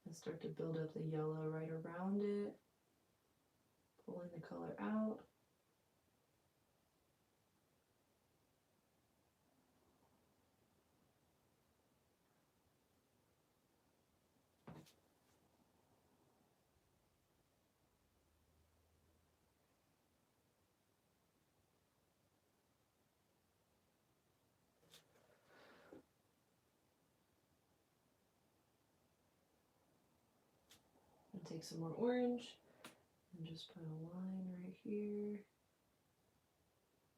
and start to build up the yellow right around it. Pulling the color out. And take some more orange and just put a line right here.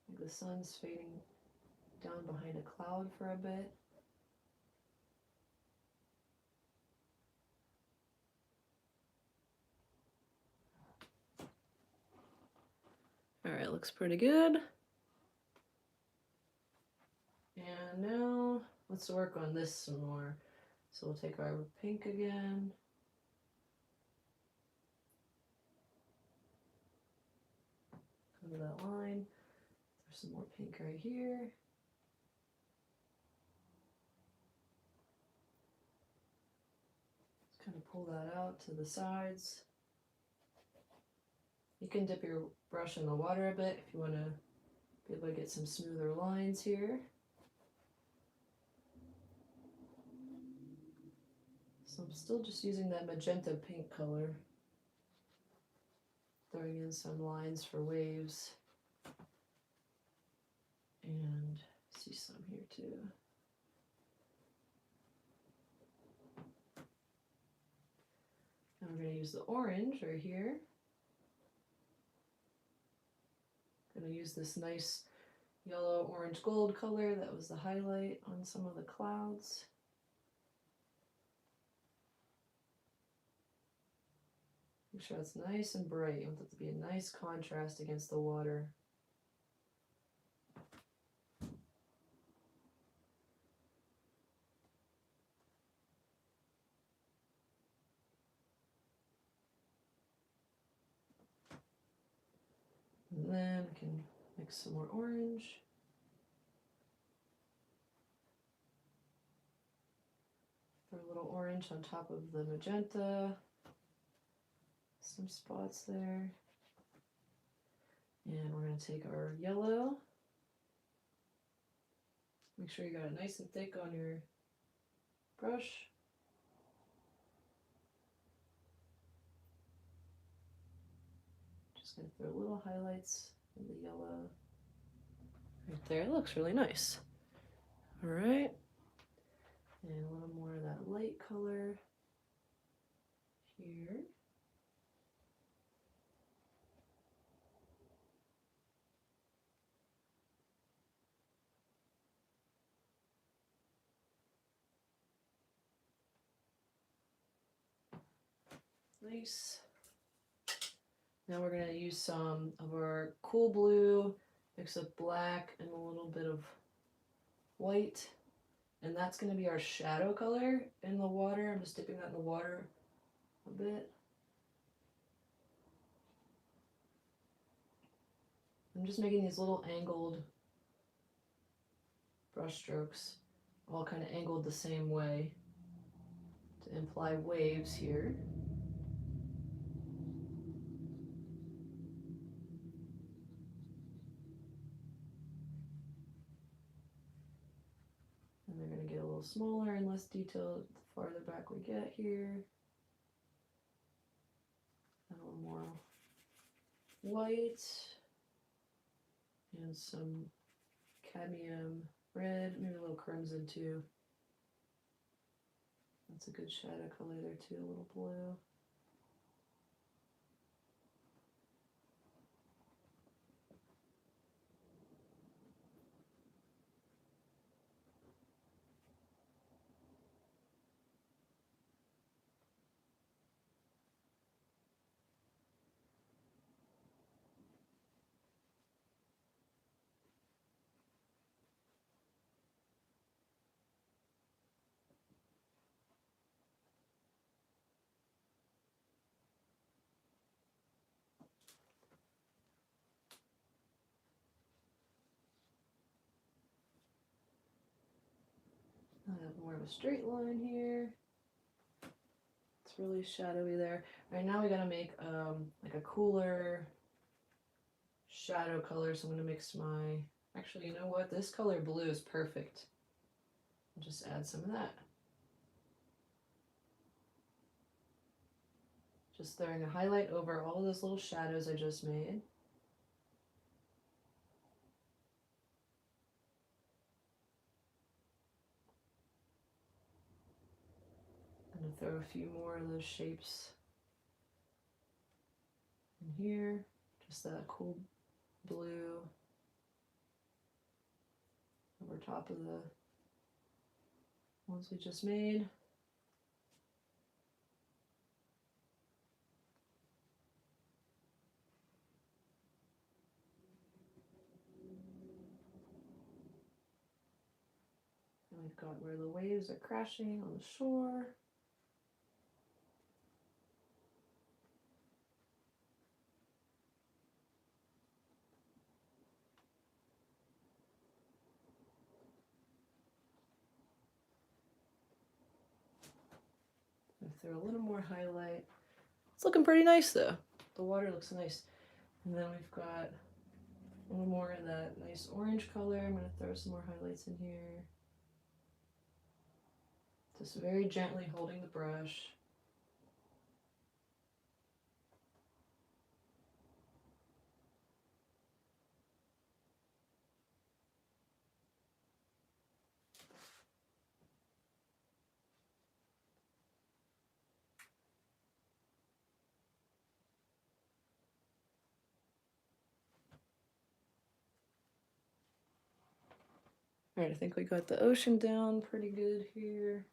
Like the sun's fading down behind a cloud for a bit. All right, looks pretty good. And now let's work on this some more. So we'll take our pink again. Go to that line. There's some more pink right here. Just kind of pull that out to the sides. You can dip your brush in the water a bit if you want to be able to get some smoother lines here. So I'm still just using that magenta pink color. Throwing in some lines for waves. And see some here too. And we're going to use the orange right here. Going to use this nice yellow, orange, gold color that was the highlight on some of the clouds. Make sure it's nice and bright. You want it to be a nice contrast against the water. And then I can mix some more orange. Throw a little orange on top of the magenta. Some spots there. And we're going to take our yellow. Make sure you got it nice and thick on your brush. Just going to throw little highlights in the yellow. Right there, it looks really nice. All right. And a little more of that light color here. Nice. Now we're going to use some of our cool blue, mix with black and a little bit of white. And that's going to be our shadow color in the water. I'm just dipping that in the water a bit. I'm just making these little angled brush strokes, all kind of angled the same way to imply waves here. And they're going to get a little smaller and less detailed the farther back we get here. And a little more white and some cadmium red, maybe a little crimson too. That's a good shadow color there too, a little blue. of a straight line here. It's really shadowy there. All right, now we gotta make like a cooler shadow color. So I'm gonna mix my, actually, you know what? This color blue is perfect. I'll just add some of that. Just throwing a highlight over all of those little shadows I just made. I'm gonna throw a few more of those shapes in here. Just that cool blue over top of the ones we just made. And we've got where the waves are crashing on the shore. Throw a little more highlight. It's looking pretty nice though. The water looks nice. And then we've got a little more of that nice orange color. I'm going to throw some more highlights in here. Just very gently holding the brush. All right, I think we got the ocean down pretty good here.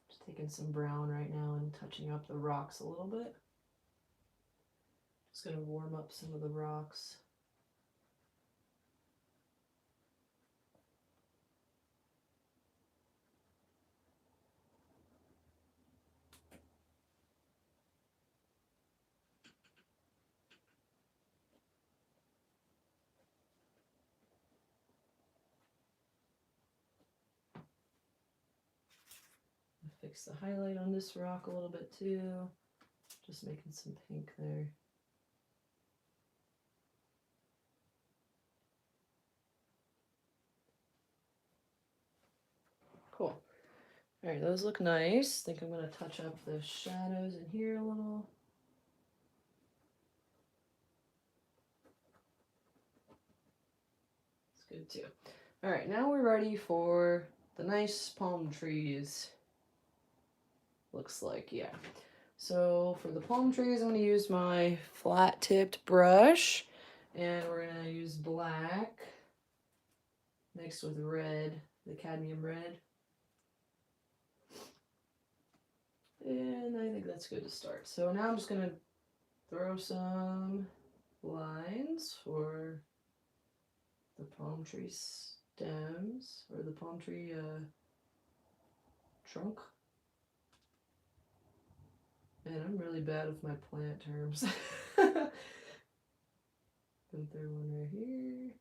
Just taking some brown right now and touching up the rocks a little bit. Just going to warm up some of the rocks. Fix the highlight on this rock a little bit too. Just making some pink there. Cool. All right, those look nice. I think I'm going to touch up the shadows in here a little. It's good too. All right, now we're ready for the nice palm trees. Looks like, yeah. So for the palm trees, I'm going to use my flat-tipped brush, and we're going to use black mixed with red, the cadmium red. And I think that's good to start. So now I'm just going to throw some lines for the palm tree stems, or the palm tree trunk. Man, I'm really bad with my plant terms. Gonna throw one right here.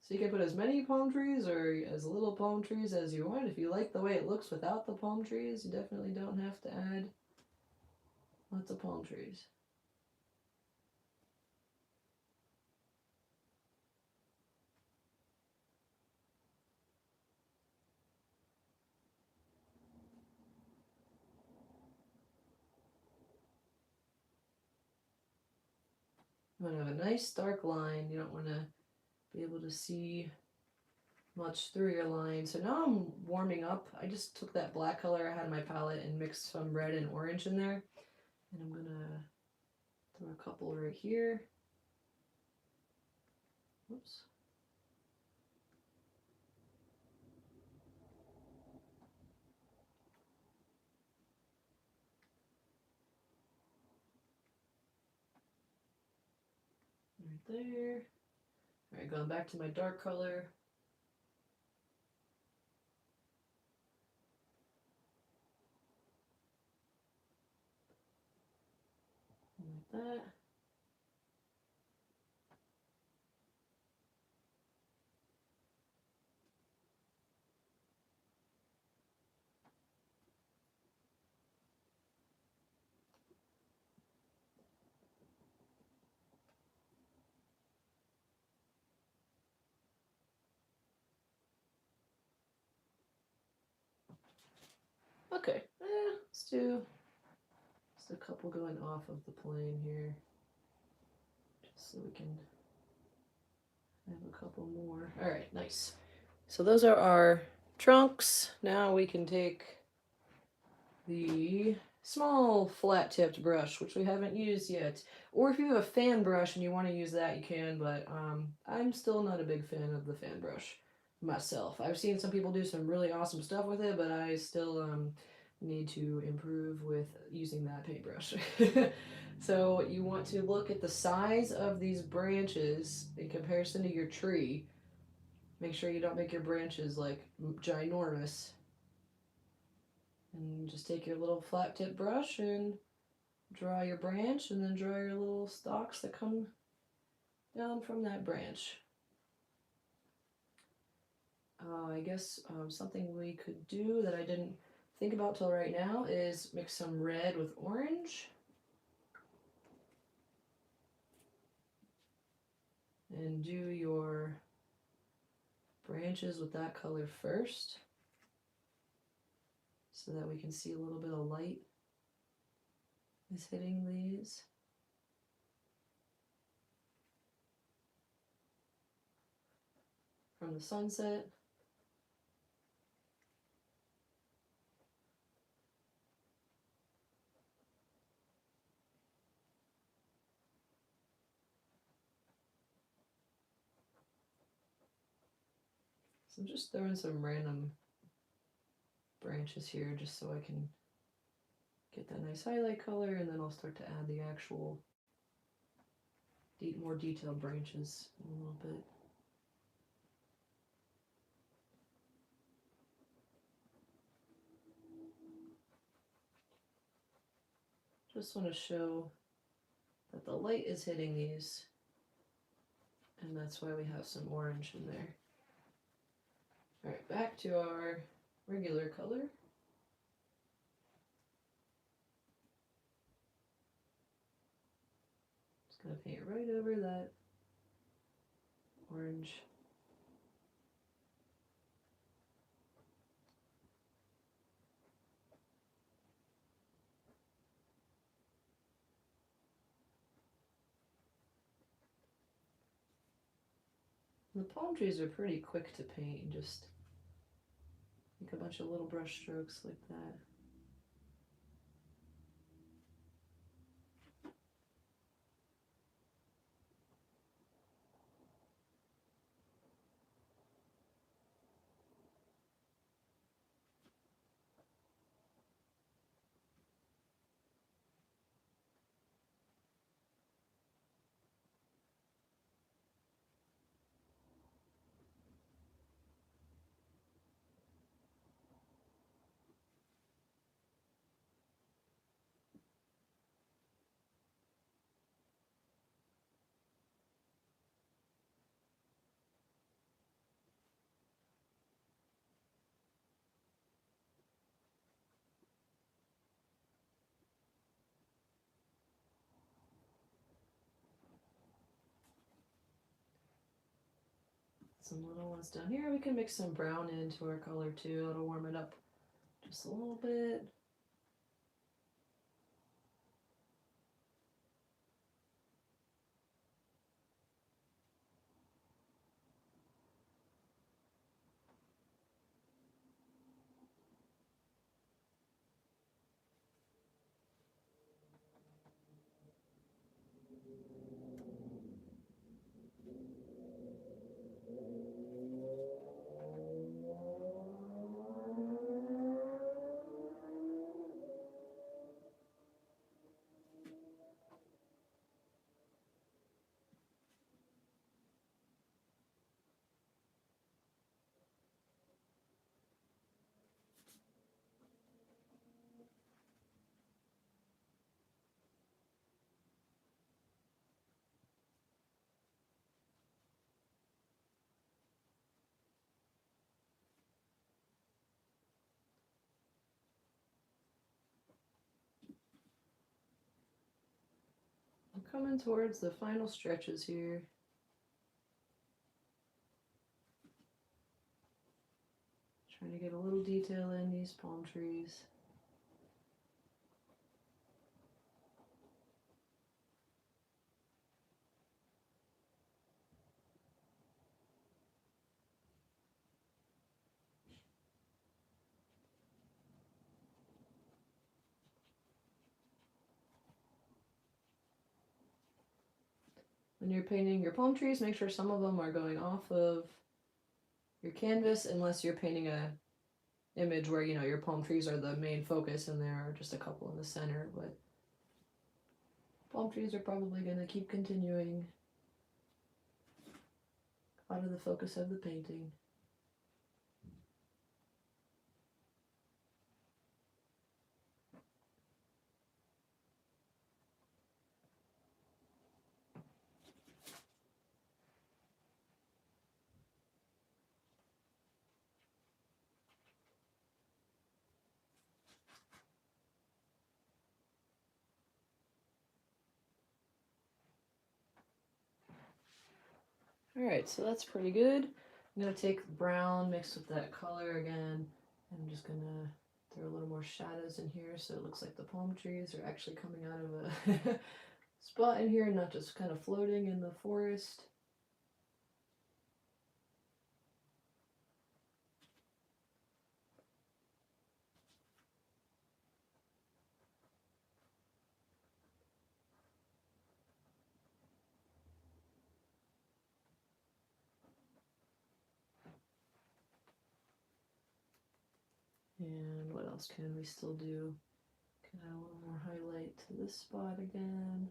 So you can put as many palm trees or as little palm trees as you want. If you like the way it looks without the palm trees, you definitely don't have to add lots of palm trees. You want to have a nice dark line. You don't want to be able to see much through your line. So now I'm warming up. I just took that black color I had in my palette and mixed some red and orange in there. And I'm gonna throw a couple right here. Whoops. Right there. All right, going back to my dark color. that. Okay, let's do just a couple going off of the plane here, just so we can have a couple more. All right, nice. So those are our trunks. Now we can take the small flat-tipped brush, which we haven't used yet. Or if you have a fan brush and you want to use that, you can, but I'm still not a big fan of the fan brush myself. I've seen some people do some really awesome stuff with it, but I still need to improve with using that paintbrush. So you want to look at the size of these branches in comparison to your tree. Make sure you don't make your branches like ginormous. And just take your little flat tip brush and draw your branch, and then draw your little stalks that come down from that branch. I guess something we could do that I didn't think about till right now is mix some red with orange. And do your branches with that color first, so that we can see a little bit of light is hitting these. From the sunset. So I'm just throwing some random branches here just so I can get that nice highlight color, and then I'll start to add the actual more detailed branches in a little bit. Just want to show that the light is hitting these, and that's why we have some orange in there. All right, back to our regular color. Just gonna paint right over that orange. The palm trees are pretty quick to paint, just make a bunch of little brush strokes like that. Some little ones down here. We can mix some brown into our color too. It'll warm it up just a little bit. coming towards the final stretches here. Trying to get a little detail in these palm trees. When you're painting your palm trees, make sure some of them are going off of your canvas, unless you're painting a image where, you know, your palm trees are the main focus and there are just a couple in the center, but palm trees are probably going to keep continuing out of the focus of the painting. Alright, so that's pretty good. I'm going to take brown mixed with that color again. I'm just going to throw a little more shadows in here so it looks like the palm trees are actually coming out of a spot in here and not just kind of floating in the forest. And what else can we still do? Can add a little more highlight to this spot again.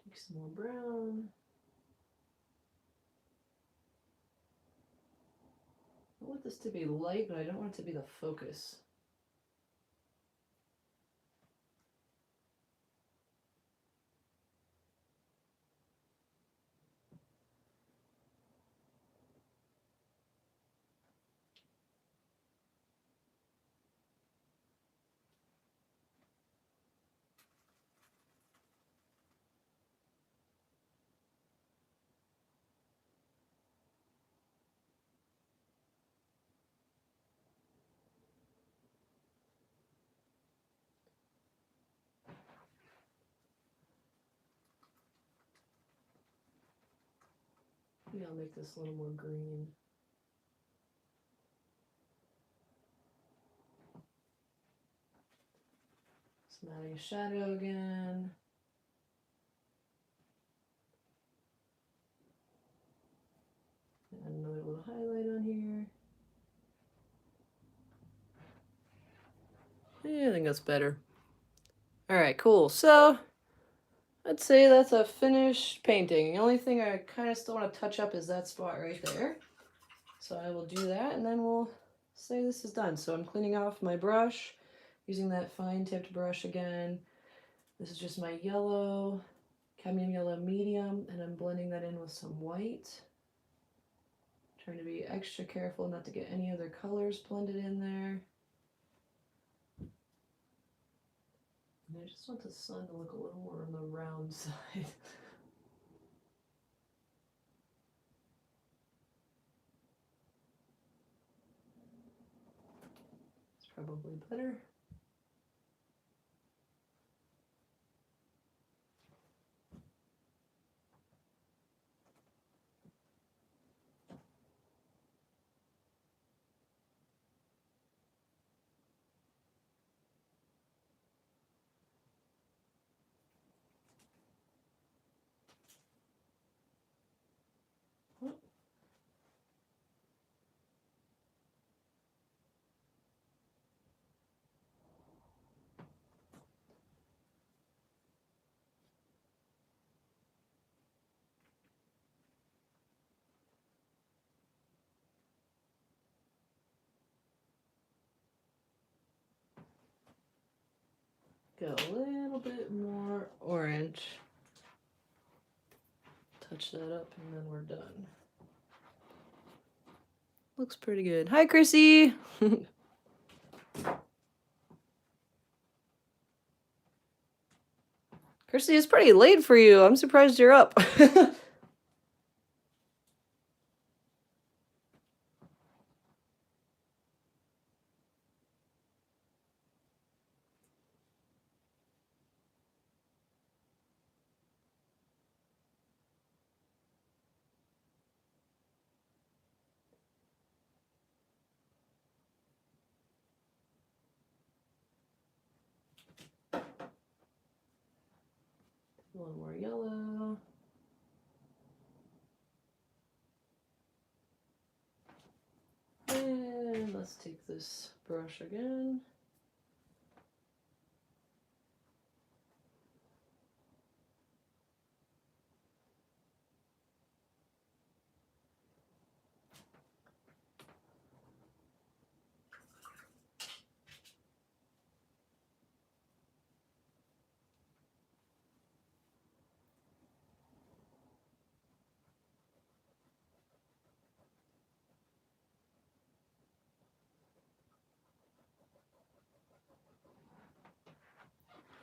Take some more brown. I want this to be light, but I don't want it to be the focus. Maybe I'll make this a little more green. So I'm adding a shadow again. Add another little highlight on here. Yeah, I think that's better. Alright, cool. So, let's say that's a finished painting. The only thing I kind of still want to touch up is that spot right there. So I will do that and then we'll say this is done. So I'm cleaning off my brush, using that fine tipped brush again. This is just my yellow, cadmium yellow medium, and I'm blending that in with some white. Trying to be extra careful not to get any other colors blended in there. And I just want the sun to look a little more on the round side. It's probably better. Go a little bit more orange. touch that up and then we're done. Looks pretty good. Hi, Chrissy! Chrissy, it's pretty late for you. I'm surprised you're up. One more yellow. And let's take this brush again.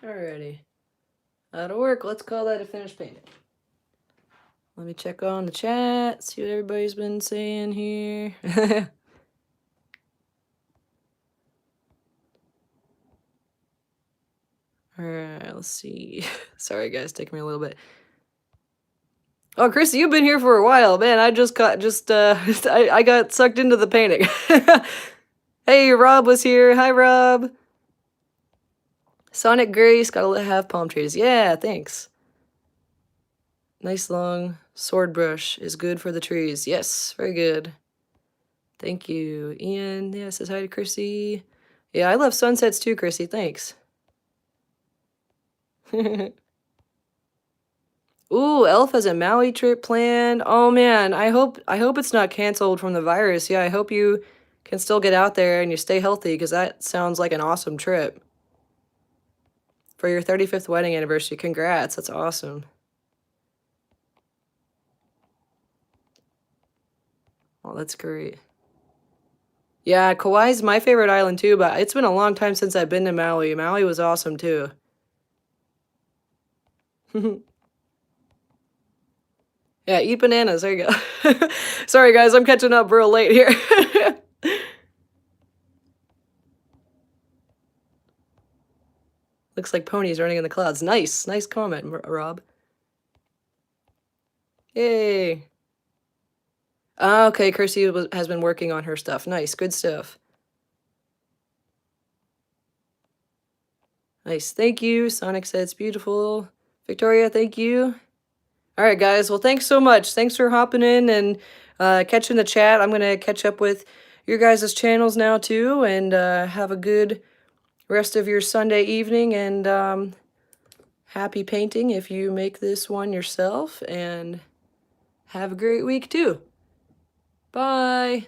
Alrighty. That'll work. Let's call that a finished painting. Let me check on the chat, see what everybody's been saying here. Alright, let's see. Sorry guys, taking me a little bit. Oh, Chrissy, you've been here for a while. Man, I just got I got sucked into the painting. Hey, Rob was here. Hi, Rob. Sonic Grace, gotta have palm trees. Yeah, thanks. Nice long sword brush is good for the trees. Yes, very good. Thank you. Ian, yeah, says hi to Chrissy. Yeah, I love sunsets too, Chrissy. Thanks. Ooh, Elf has a Maui trip planned. Oh man, I hope it's not canceled from the virus. Yeah, I hope you can still get out there and you stay healthy because that sounds like an awesome trip. For your 35th wedding anniversary. Congrats. That's awesome. Oh, that's great. Yeah, Kauai's my favorite island too, but it's been a long time since I've been to Maui. Maui was awesome too. Yeah, eat bananas. There you go. Sorry, guys. I'm catching up real late here. Looks like ponies running in the clouds. Nice. Nice comment, Rob. Yay. Okay, Kirsty has been working on her stuff. Nice. Good stuff. Nice. Thank you. Sonic said it's beautiful. Victoria, thank you. All right, guys. Well, thanks so much. Thanks for hopping in and catching the chat. I'm going to catch up with your guys' channels now, too, and have a good rest of your Sunday evening, and happy painting if you make this one yourself, and have a great week, too. Bye.